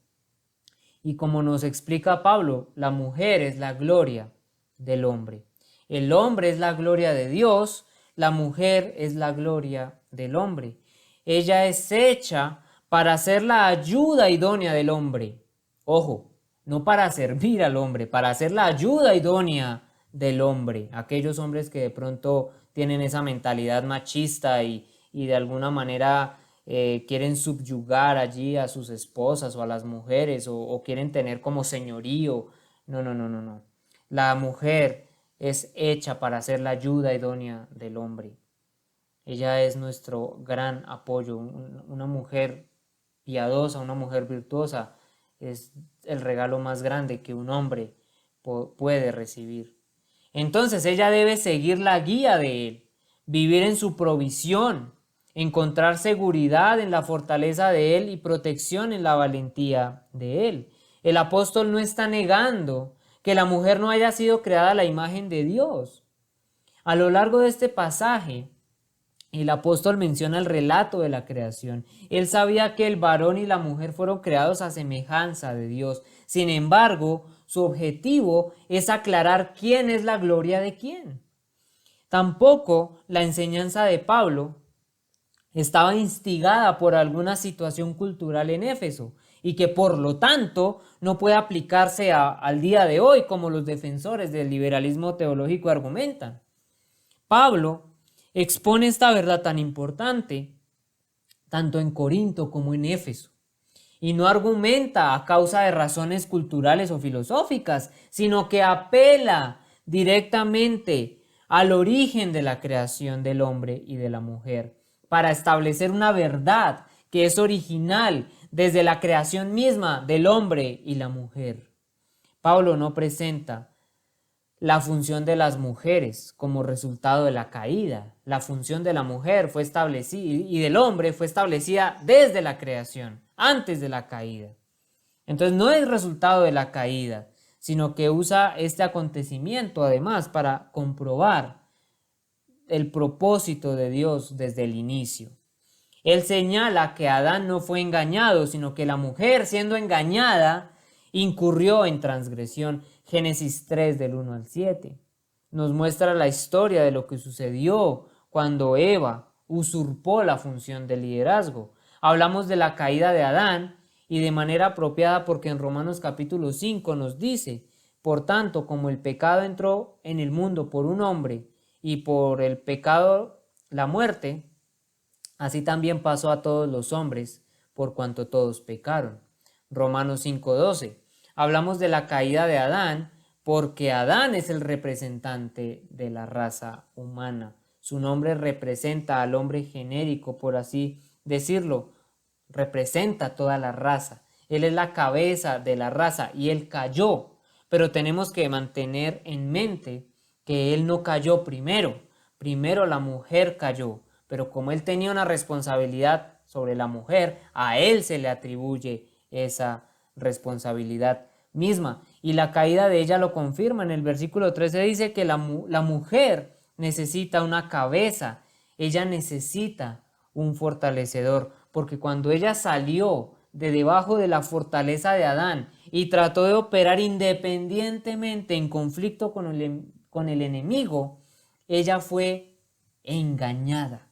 Y como nos explica Pablo, la mujer es la gloria del hombre. El hombre es la gloria de Dios, la mujer es la gloria del hombre. Ella es hecha para ser la ayuda idónea del hombre. Ojo, no para servir al hombre, para ser la ayuda idónea del hombre. Aquellos hombres que de pronto tienen esa mentalidad machista y de alguna manera quieren subyugar allí a sus esposas o a las mujeres o quieren tener como señorío. No. La mujer es hecha para ser la ayuda idónea del hombre. Ella es nuestro gran apoyo. Una mujer piadosa, una mujer virtuosa es el regalo más grande que un hombre puede recibir. Entonces ella debe seguir la guía de él, vivir en su provisión, encontrar seguridad en la fortaleza de él y protección en la valentía de él. El apóstol no está negando que la mujer no haya sido creada a la imagen de Dios. A lo largo de este pasaje, el apóstol menciona el relato de la creación. Él sabía que el varón y la mujer fueron creados a semejanza de Dios. Sin embargo, su objetivo es aclarar quién es la gloria de quién. Tampoco la enseñanza de Pablo estaba instigada por alguna situación cultural en Éfeso y que por lo tanto no puede aplicarse al día de hoy como los defensores del liberalismo teológico argumentan. Pablo expone esta verdad tan importante tanto en Corinto como en Éfeso y no argumenta a causa de razones culturales o filosóficas, sino que apela directamente al origen de la creación del hombre y de la mujer para establecer una verdad que es original desde la creación misma del hombre y la mujer. Pablo no presenta la función de las mujeres como resultado de la caída. La función de la mujer fue establecida y del hombre fue establecida desde la creación, antes de la caída. Entonces no es resultado de la caída, sino que usa este acontecimiento además para comprobar el propósito de Dios desde el inicio. Él señala que Adán no fue engañado, sino que la mujer, siendo engañada, incurrió en transgresión. Génesis 3 del 1 al 7. Nos muestra la historia de lo que sucedió cuando Eva usurpó la función de liderazgo. Hablamos de la caída de Adán y de manera apropiada porque en Romanos capítulo 5 nos dice: por tanto, como el pecado entró en el mundo por un hombre y por el pecado la muerte, así también pasó a todos los hombres, por cuanto todos pecaron. Romanos 5:12. Hablamos de la caída de Adán porque Adán es el representante de la raza humana. Su nombre representa al hombre genérico, por así decirlo. Representa toda la raza. Él es la cabeza de la raza y él cayó. Pero tenemos que mantener en mente que él no cayó primero. Primero la mujer cayó. Pero como él tenía una responsabilidad sobre la mujer, a él se le atribuye esa responsabilidad misma. Y la caída de ella lo confirma. En el versículo 13 dice que la mujer necesita una cabeza. Ella necesita un fortalecedor. Porque cuando ella salió de debajo de la fortaleza de Adán y trató de operar independientemente en conflicto con el enemigo, ella fue engañada.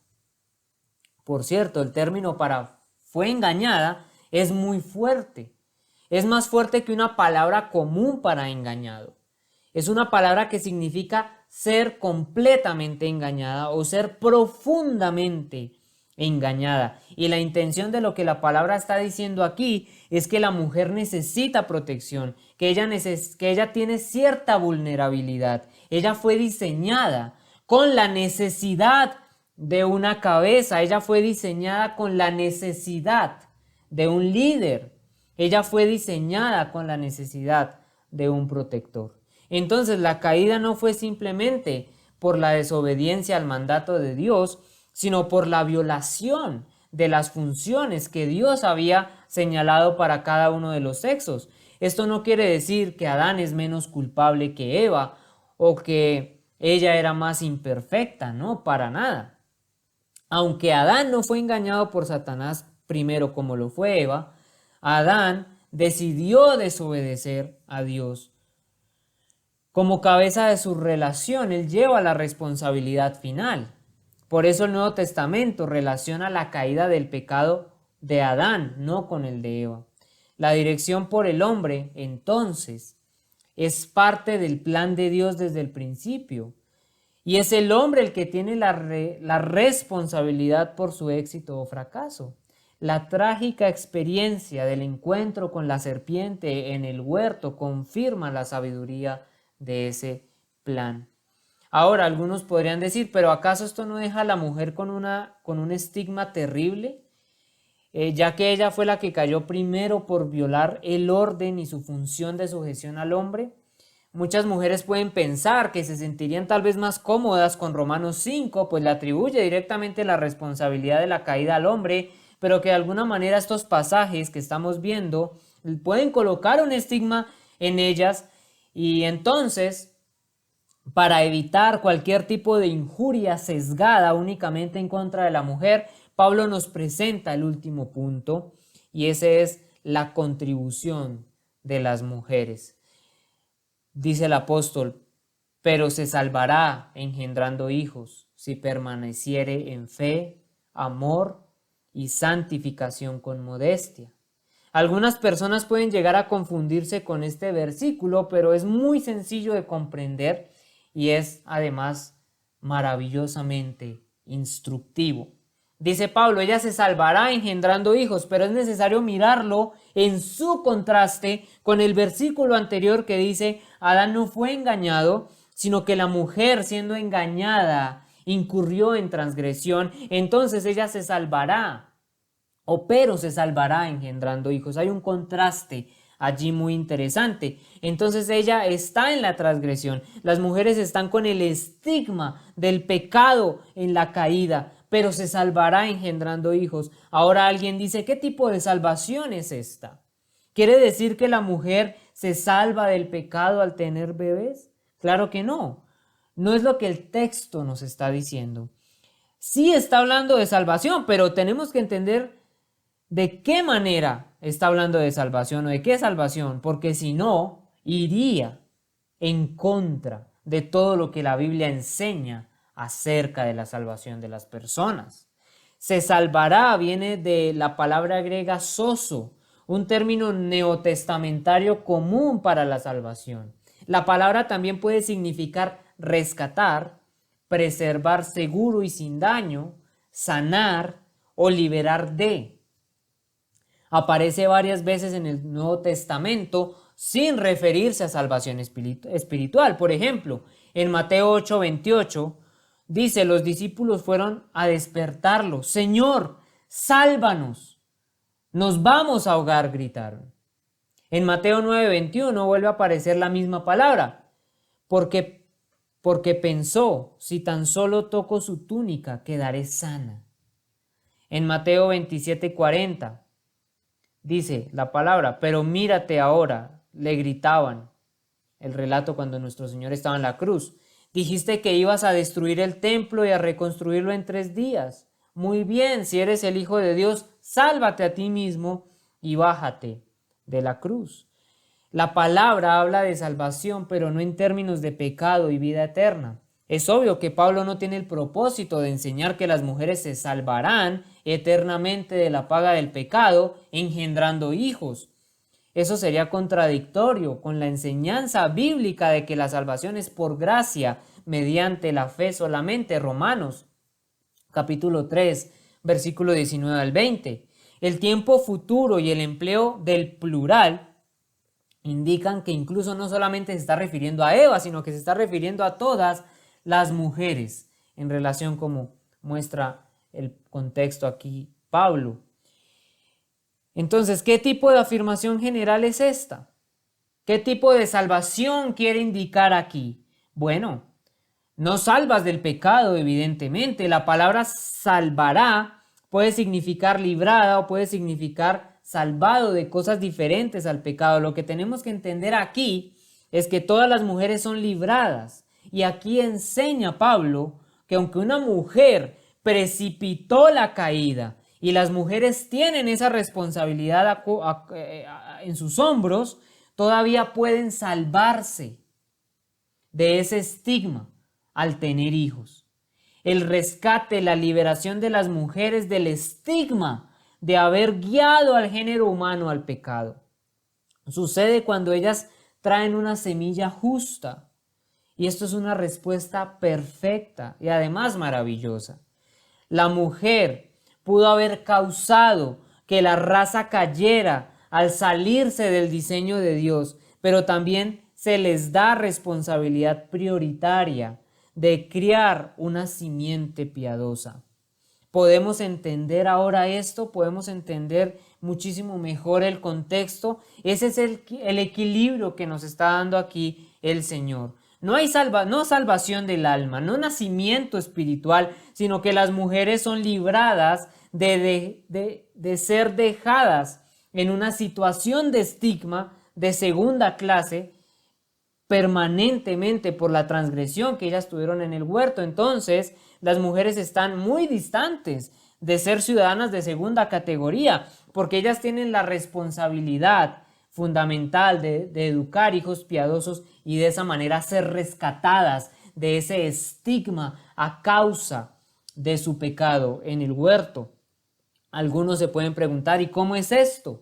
Por cierto, el término para fue engañada es muy fuerte. Es más fuerte que una palabra común para engañado. Es una palabra que significa ser completamente engañada o ser profundamente engañada. Y la intención de lo que la palabra está diciendo aquí es que la mujer necesita protección, que ella tiene cierta vulnerabilidad. Ella fue diseñada con la necesidad de una cabeza. Ella fue diseñada con la necesidad de un líder. Ella fue diseñada con la necesidad de un protector. Entonces la caída no fue simplemente por la desobediencia al mandato de Dios, sino por la violación de las funciones que Dios había señalado para cada uno de los sexos. Esto no quiere decir que Adán es menos culpable que Eva o que ella era más imperfecta, no, para nada. Aunque Adán no fue engañado por Satanás primero como lo fue Eva, Adán decidió desobedecer a Dios. Como cabeza de su relación, él lleva la responsabilidad final. Por eso el Nuevo Testamento relaciona la caída del pecado de Adán, no con el de Eva. La dirección por el hombre, entonces, es parte del plan de Dios desde el principio. Y es el hombre el que tiene la responsabilidad por su éxito o fracaso. La trágica experiencia del encuentro con la serpiente en el huerto confirma la sabiduría de ese plan. Ahora, algunos podrían decir, ¿pero acaso esto no deja a la mujer con un estigma terrible? Ya que ella fue la que cayó primero por violar el orden y su función de sujeción al hombre. Muchas mujeres pueden pensar que se sentirían tal vez más cómodas con Romanos 5, pues le atribuye directamente la responsabilidad de la caída al hombre, pero que de alguna manera estos pasajes que estamos viendo pueden colocar un estigma en ellas y entonces para evitar cualquier tipo de injuria sesgada únicamente en contra de la mujer, Pablo nos presenta el último punto, y ese es la contribución de las mujeres. Dice el apóstol: pero se salvará engendrando hijos si permaneciere en fe, amor y santificación con modestia. Algunas personas pueden llegar a confundirse con este versículo, pero es muy sencillo de comprender y es además maravillosamente instructivo. Dice Pablo: ella se salvará engendrando hijos, pero es necesario mirarlo en su contraste con el versículo anterior que dice: Adán no fue engañado, sino que la mujer, siendo engañada, incurrió en transgresión, entonces ella se salvará, pero se salvará engendrando hijos. Hay un contraste allí muy interesante. Entonces ella está en la transgresión. Las mujeres están con el estigma del pecado en la caída, pero se salvará engendrando hijos. Ahora alguien dice: ¿qué tipo de salvación es esta? ¿Quiere decir que la mujer se salva del pecado al tener bebés? Claro que no. No es lo que el texto nos está diciendo. Sí está hablando de salvación, pero tenemos que entender de qué manera está hablando de salvación o de qué salvación, porque si no, iría en contra de todo lo que la Biblia enseña acerca de la salvación de las personas. Se salvará viene de la palabra griega sozo, un término neotestamentario común para la salvación. La palabra también puede significar rescatar, preservar seguro y sin daño, sanar o liberar de. Aparece varias veces en el Nuevo Testamento sin referirse a salvación espiritual. Por ejemplo, en Mateo 8:28 dice: los discípulos fueron a despertarlo. Señor, sálvanos, nos vamos a ahogar, gritaron. En Mateo 9:21 vuelve a aparecer la misma palabra, porque pensó: si tan solo toco su túnica, quedaré sana. En Mateo 27:40 dice la palabra: pero mírate ahora, le gritaban. El relato cuando nuestro Señor estaba en la cruz. Dijiste que ibas a destruir el templo y a reconstruirlo en 3 días. Muy bien, si eres el Hijo de Dios, sálvate a ti mismo y bájate de la cruz. La palabra habla de salvación, pero no en términos de pecado y vida eterna. Es obvio que Pablo no tiene el propósito de enseñar que las mujeres se salvarán eternamente de la paga del pecado engendrando hijos. Eso sería contradictorio con la enseñanza bíblica de que la salvación es por gracia, mediante la fe solamente. Romanos, capítulo 3, versículo 19 al 20. El tiempo futuro y el empleo del plural indican que incluso no solamente se está refiriendo a Eva, sino que se está refiriendo a todas las mujeres, en relación como muestra el contexto aquí Pablo. Entonces, ¿qué tipo de afirmación general es esta? ¿Qué tipo de salvación quiere indicar aquí? Bueno, no salvas del pecado, evidentemente. La palabra salvará puede significar librada o puede significar salvado de cosas diferentes al pecado. Lo que tenemos que entender aquí es que todas las mujeres son libradas. Y aquí enseña Pablo que aunque una mujer precipitó la caída y las mujeres tienen esa responsabilidad en sus hombros, todavía pueden salvarse de ese estigma al tener hijos. El rescate, la liberación de las mujeres del estigma de haber guiado al género humano al pecado. Sucede cuando ellas traen una semilla justa. Y esto es una respuesta perfecta y además maravillosa. La mujer pudo haber causado que la raza cayera al salirse del diseño de Dios, pero también se les da responsabilidad prioritaria de criar una simiente piadosa. Podemos entender ahora esto, podemos entender muchísimo mejor el contexto. Ese es el equilibrio que nos está dando aquí el Señor. No hay salvación del alma, no nacimiento espiritual, sino que las mujeres son libradas de ser dejadas en una situación de estigma de segunda clase permanentemente por la transgresión que ellas tuvieron en el huerto. Entonces, las mujeres están muy distantes de ser ciudadanas de segunda categoría, porque ellas tienen la responsabilidad fundamental de educar hijos piadosos y de esa manera ser rescatadas de ese estigma a causa de su pecado en el huerto. Algunos se pueden preguntar, ¿y cómo es esto?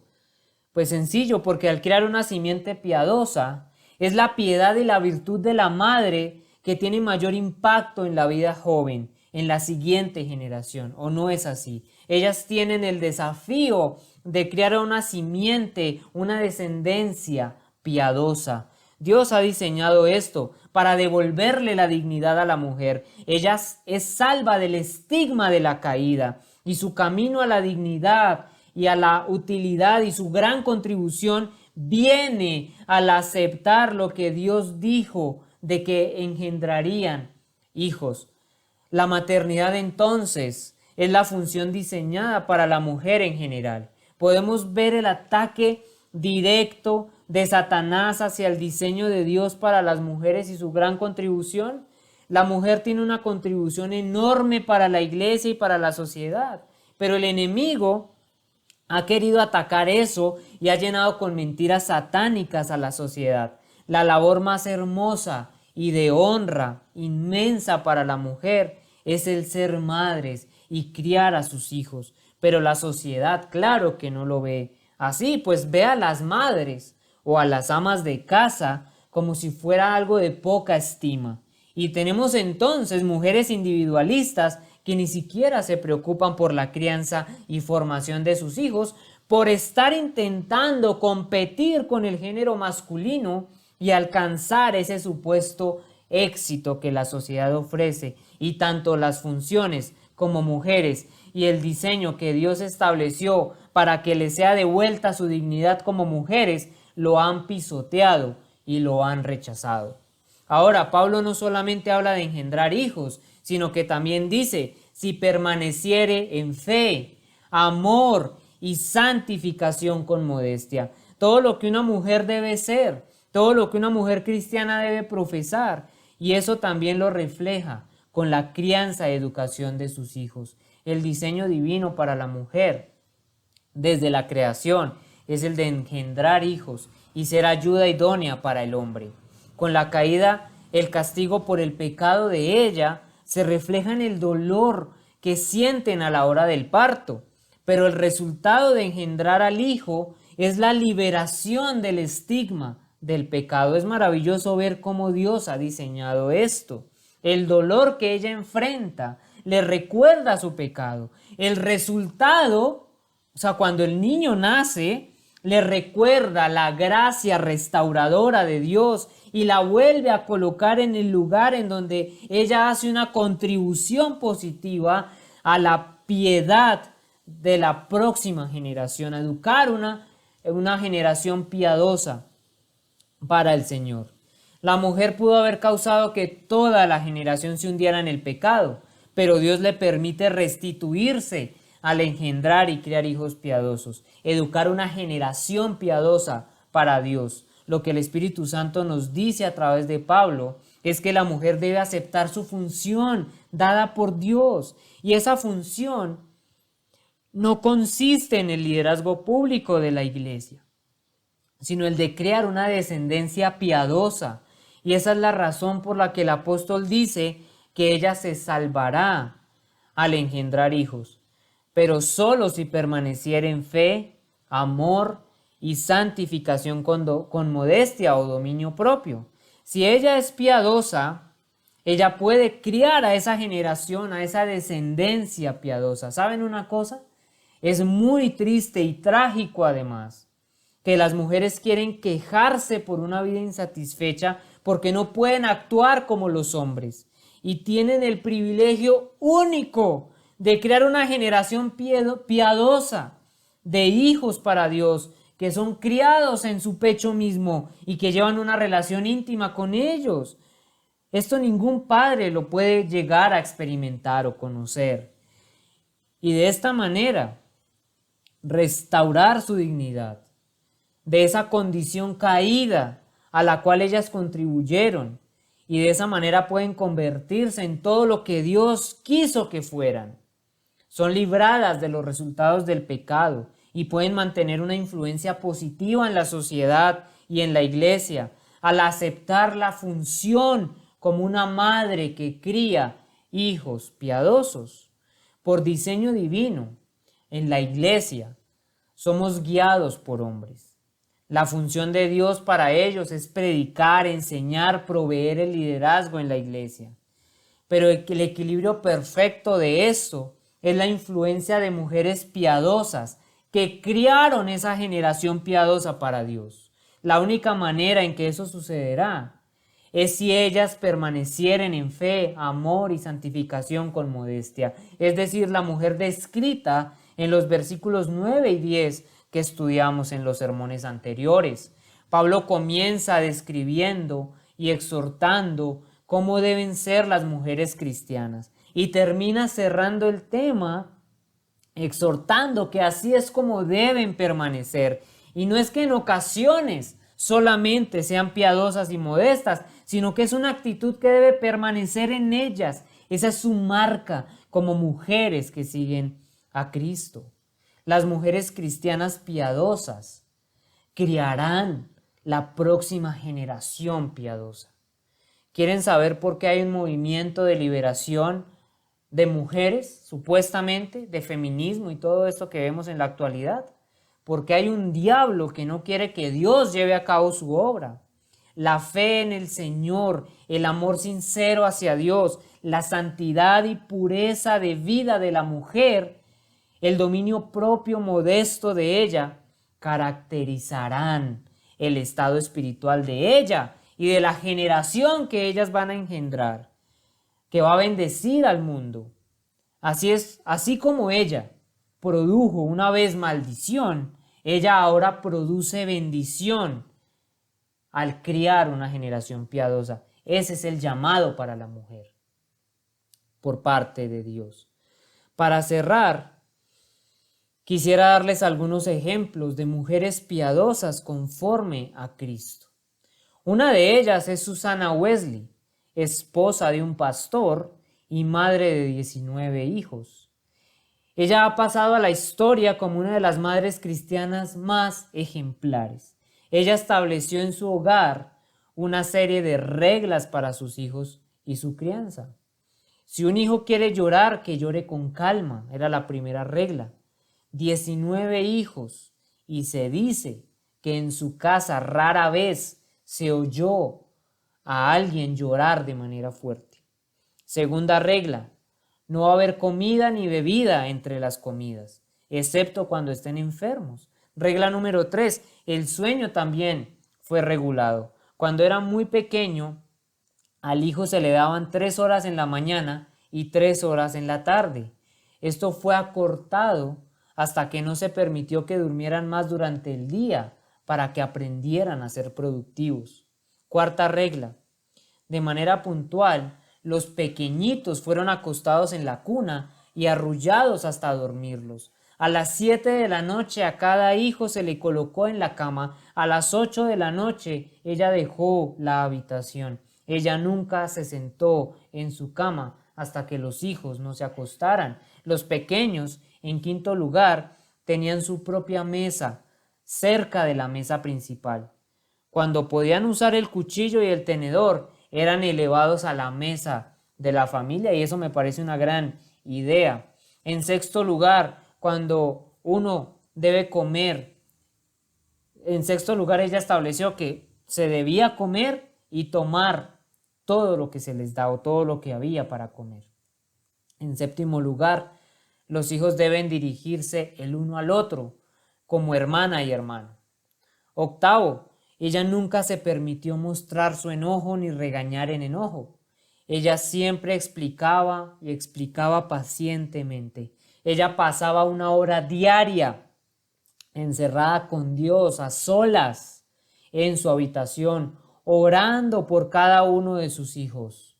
Pues sencillo, porque al crear una simiente piadosa, es la piedad y la virtud de la madre que tiene mayor impacto en la vida joven, en la siguiente generación, ¿o no es así? Ellas tienen el desafío de crear una simiente, una descendencia piadosa. Dios ha diseñado esto para devolverle la dignidad a la mujer. Ella es salva del estigma de la caída y su camino a la dignidad y a la utilidad y su gran contribución viene al aceptar lo que Dios dijo de que engendrarían hijos. La maternidad entonces es la función diseñada para la mujer en general. Podemos ver el ataque directo de Satanás hacia el diseño de Dios para las mujeres y su gran contribución. La mujer tiene una contribución enorme para la iglesia y para la sociedad, pero el enemigo ha querido atacar eso y ha llenado con mentiras satánicas a la sociedad. La labor más hermosa y de honra inmensa para la mujer es el ser madres y criar a sus hijos. Pero la sociedad, claro que no lo ve así, pues ve a las madres o a las amas de casa como si fuera algo de poca estima. Y tenemos entonces mujeres individualistas que ni siquiera se preocupan por la crianza y formación de sus hijos, por estar intentando competir con el género masculino y alcanzar ese supuesto éxito que la sociedad ofrece. Y tanto las funciones como mujeres y el diseño que Dios estableció para que les sea devuelta su dignidad como mujeres, lo han pisoteado y lo han rechazado. Ahora, Pablo no solamente habla de engendrar hijos, sino que también dice, si permaneciere en fe, amor y santificación con modestia. Todo lo que una mujer debe ser, todo lo que una mujer cristiana debe profesar, y eso también lo refleja con la crianza y educación de sus hijos. El diseño divino para la mujer desde la creación es el de engendrar hijos y ser ayuda idónea para el hombre. Con la caída, el castigo por el pecado de ella se refleja en el dolor que sienten a la hora del parto, pero el resultado de engendrar al hijo es la liberación del estigma del pecado. Es maravilloso ver cómo Dios ha diseñado esto. El dolor que ella enfrenta le recuerda su pecado. El resultado, o sea, cuando el niño nace, le recuerda la gracia restauradora de Dios y la vuelve a colocar en el lugar en donde ella hace una contribución positiva a la piedad de la próxima generación, a educar una generación piadosa para el Señor. La mujer pudo haber causado que toda la generación se hundiera en el pecado, pero Dios le permite restituirse al engendrar y criar hijos piadosos, educar una generación piadosa para Dios. Lo que el Espíritu Santo nos dice a través de Pablo es que la mujer debe aceptar su función dada por Dios, y esa función no consiste en el liderazgo público de la iglesia, sino el de crear una descendencia piadosa. Y esa es la razón por la que el apóstol dice que ella se salvará al engendrar hijos, pero solo si permaneciera en fe, amor y santificación con modestia o dominio propio. Si ella es piadosa, ella puede criar a esa generación, a esa descendencia piadosa. ¿Saben una cosa? Es muy triste y trágico además que las mujeres quieren quejarse por una vida insatisfecha porque no pueden actuar como los hombres y tienen el privilegio único de crear una generación piadosa de hijos para Dios que son criados en su pecho mismo y que llevan una relación íntima con ellos. Esto ningún padre lo puede llegar a experimentar o conocer. Y de esta manera, restaurar su dignidad de esa condición caída a la cual ellas contribuyeron, y de esa manera pueden convertirse en todo lo que Dios quiso que fueran. Son libradas de los resultados del pecado y pueden mantener una influencia positiva en la sociedad y en la iglesia al aceptar la función como una madre que cría hijos piadosos. Por diseño divino, en la iglesia somos guiados por hombres. La función de Dios para ellos es predicar, enseñar, proveer el liderazgo en la iglesia. Pero el equilibrio perfecto de esto es la influencia de mujeres piadosas que criaron esa generación piadosa para Dios. La única manera en que eso sucederá es si ellas permanecieren en fe, amor y santificación con modestia. Es decir, la mujer descrita en los versículos 9 y 10 que estudiamos en los sermones anteriores. Pablo comienza describiendo y exhortando cómo deben ser las mujeres cristianas y termina cerrando el tema exhortando que así es como deben permanecer. Y no es que en ocasiones solamente sean piadosas y modestas, sino que es una actitud que debe permanecer en ellas. Esa es su marca como mujeres que siguen a Cristo. Las mujeres cristianas piadosas criarán la próxima generación piadosa. ¿Quieren saber por qué hay un movimiento de liberación de mujeres, supuestamente, de feminismo y todo esto que vemos en la actualidad? Porque hay un diablo que no quiere que Dios lleve a cabo su obra. La fe en el Señor, el amor sincero hacia Dios, la santidad y pureza de vida de la mujer, el dominio propio modesto de ella, caracterizarán el estado espiritual de ella y de la generación que ellas van a engendrar, que va a bendecir al mundo. Así es, así como ella produjo una vez maldición, ella ahora produce bendición al criar una generación piadosa. Ese es el llamado para la mujer por parte de Dios. Para cerrar, quisiera darles algunos ejemplos de mujeres piadosas conforme a Cristo. Una de ellas es Susana Wesley, esposa de un pastor y madre de 19 hijos. Ella ha pasado a la historia como una de las madres cristianas más ejemplares. Ella estableció en su hogar una serie de reglas para sus hijos y su crianza. Si un hijo quiere llorar, que llore con calma, era la primera regla. 19 hijos, y se dice que en su casa rara vez se oyó a alguien llorar de manera fuerte. Segunda regla, no va a haber comida ni bebida entre las comidas, excepto cuando estén enfermos. Regla número 3, el sueño también fue regulado. Cuando era muy pequeño, al hijo se le daban 3 horas en la mañana y 3 horas en la tarde. Esto fue acortado hasta que no se permitió que durmieran más durante el día para que aprendieran a ser productivos. Cuarta regla, de manera puntual, los pequeñitos fueron acostados en la cuna y arrullados hasta dormirlos. A las 7 de la noche a cada hijo se le colocó en la cama. A las 8 de la noche ella dejó la habitación. Ella nunca se sentó en su cama hasta que los hijos no se acostaran. Los pequeños, en quinto lugar, tenían su propia mesa cerca de la mesa principal. Cuando podían usar el cuchillo y el tenedor, eran elevados a la mesa de la familia, y eso me parece una gran idea. En sexto lugar, cuando uno debe comer, en sexto lugar ella estableció que se debía comer y tomar todo lo que se les da o todo lo que había para comer. En séptimo lugar, los hijos deben dirigirse el uno al otro como hermana y hermano. Octavo, ella nunca se permitió mostrar su enojo ni regañar en enojo. Ella siempre explicaba y explicaba pacientemente. Ella pasaba 1 hora diaria encerrada con Dios, a solas, en su habitación, orando por cada uno de sus hijos.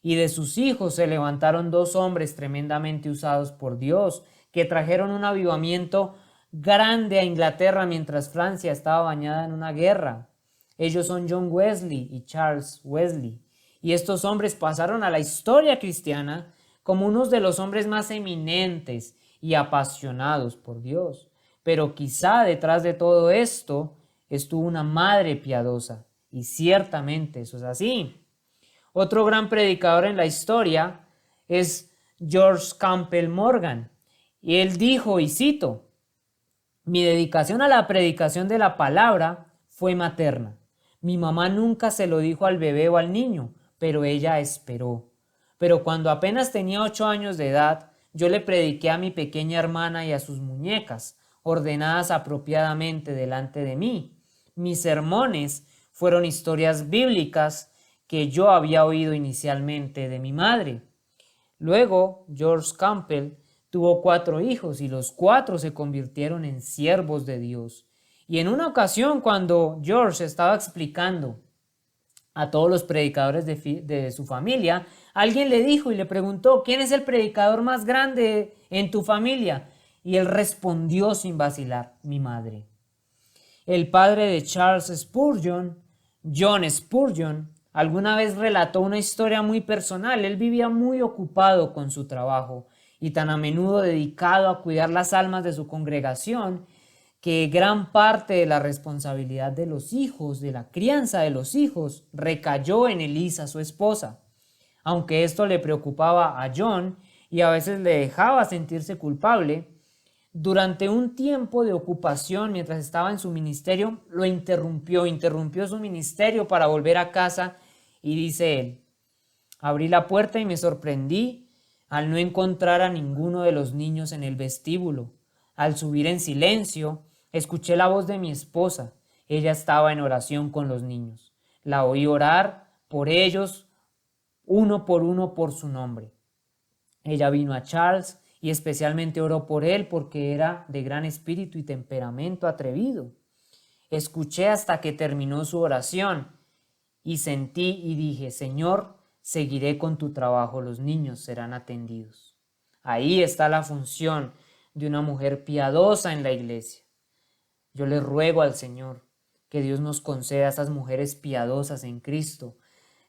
Y de sus hijos se levantaron 2 hombres tremendamente usados por Dios, que trajeron un avivamiento grande a Inglaterra mientras Francia estaba bañada en una guerra. Ellos son John Wesley y Charles Wesley. Y estos hombres pasaron a la historia cristiana como unos de los hombres más eminentes y apasionados por Dios. Pero quizá detrás de todo esto estuvo una madre piadosa. Y ciertamente eso es así. Otro gran predicador en la historia es George Campbell Morgan. Y él dijo, y cito, mi dedicación a la predicación de la palabra fue materna. Mi mamá nunca se lo dijo al bebé o al niño, pero ella esperó. Pero cuando apenas tenía 8 años de edad, yo le prediqué a mi pequeña hermana y a sus muñecas, ordenadas apropiadamente delante de mí. Mis sermones fueron historias bíblicas que yo había oído inicialmente de mi madre. Luego, George Campbell tuvo 4 hijos y los 4 se convirtieron en siervos de Dios. Y en una ocasión, cuando George estaba explicando a todos los predicadores de su familia, alguien le dijo y le preguntó, ¿quién es el predicador más grande en tu familia? Y él respondió sin vacilar, mi madre. El padre de Charles Spurgeon, John Spurgeon, alguna vez relató una historia muy personal. Él vivía muy ocupado con su trabajo y tan a menudo dedicado a cuidar las almas de su congregación, que gran parte de la responsabilidad de los hijos, de la crianza de los hijos, recayó en Elisa, su esposa. Aunque esto le preocupaba a John y a veces le dejaba sentirse culpable, durante un tiempo de ocupación mientras estaba en su ministerio, lo interrumpió su ministerio para volver a casa y dice él, abrí la puerta y me sorprendí al no encontrar a ninguno de los niños en el vestíbulo. Al subir en silencio, escuché la voz de mi esposa. Ella estaba en oración con los niños. La oí orar por ellos, uno por su nombre. Ella vino a Charles y especialmente oró por él porque era de gran espíritu y temperamento atrevido. Escuché hasta que terminó su oración y sentí y dije, Señor, seguiré con tu trabajo, los niños serán atendidos. Ahí está la función de una mujer piadosa en la iglesia. Yo le ruego al Señor que Dios nos conceda a esas mujeres piadosas en Cristo,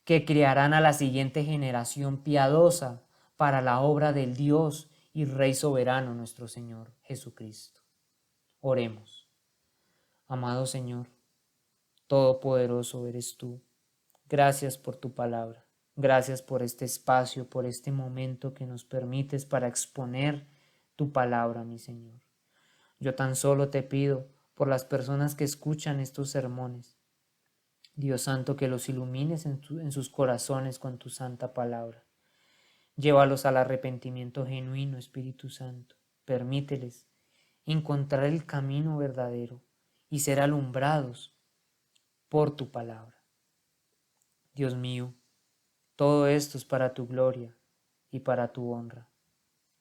que criarán a la siguiente generación piadosa para la obra del Dios y Rey soberano nuestro Señor Jesucristo. Oremos. Amado Señor, todopoderoso eres tú. Gracias por tu palabra. Gracias por este espacio, por este momento que nos permites para exponer tu palabra, mi Señor. Yo tan solo te pido por las personas que escuchan estos sermones, Dios Santo, que los ilumines en sus corazones con tu santa palabra. Llévalos al arrepentimiento genuino, Espíritu Santo. Permíteles encontrar el camino verdadero y ser alumbrados por tu palabra. Dios mío, todo esto es para tu gloria y para tu honra.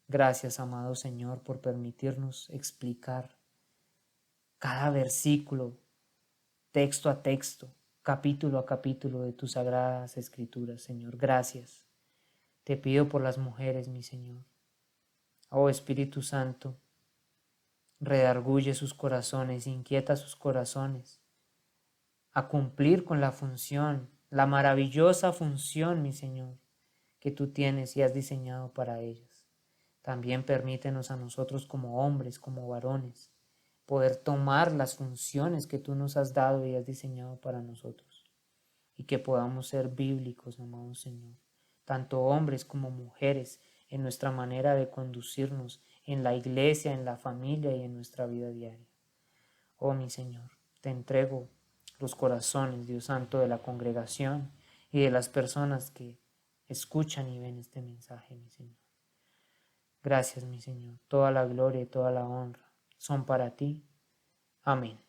Gracias, amado Señor, por permitirnos explicar cada versículo, texto a texto, capítulo a capítulo de tus sagradas escrituras, Señor. Gracias. Te pido por las mujeres, mi Señor. Oh Espíritu Santo, redarguye sus corazones, inquieta sus corazones a cumplir con la función, la maravillosa función, mi Señor, que tú tienes y has diseñado para ellas. También permítenos a nosotros como hombres, como varones, poder tomar las funciones que tú nos has dado y has diseñado para nosotros, y que podamos ser bíblicos, amado Señor, tanto hombres como mujeres, en nuestra manera de conducirnos en la iglesia, en la familia y en nuestra vida diaria. Oh mi Señor, te entrego los corazones, Dios Santo, de la congregación y de las personas que escuchan y ven este mensaje, mi Señor. Gracias, mi Señor. Toda la gloria y toda la honra son para ti. Amén.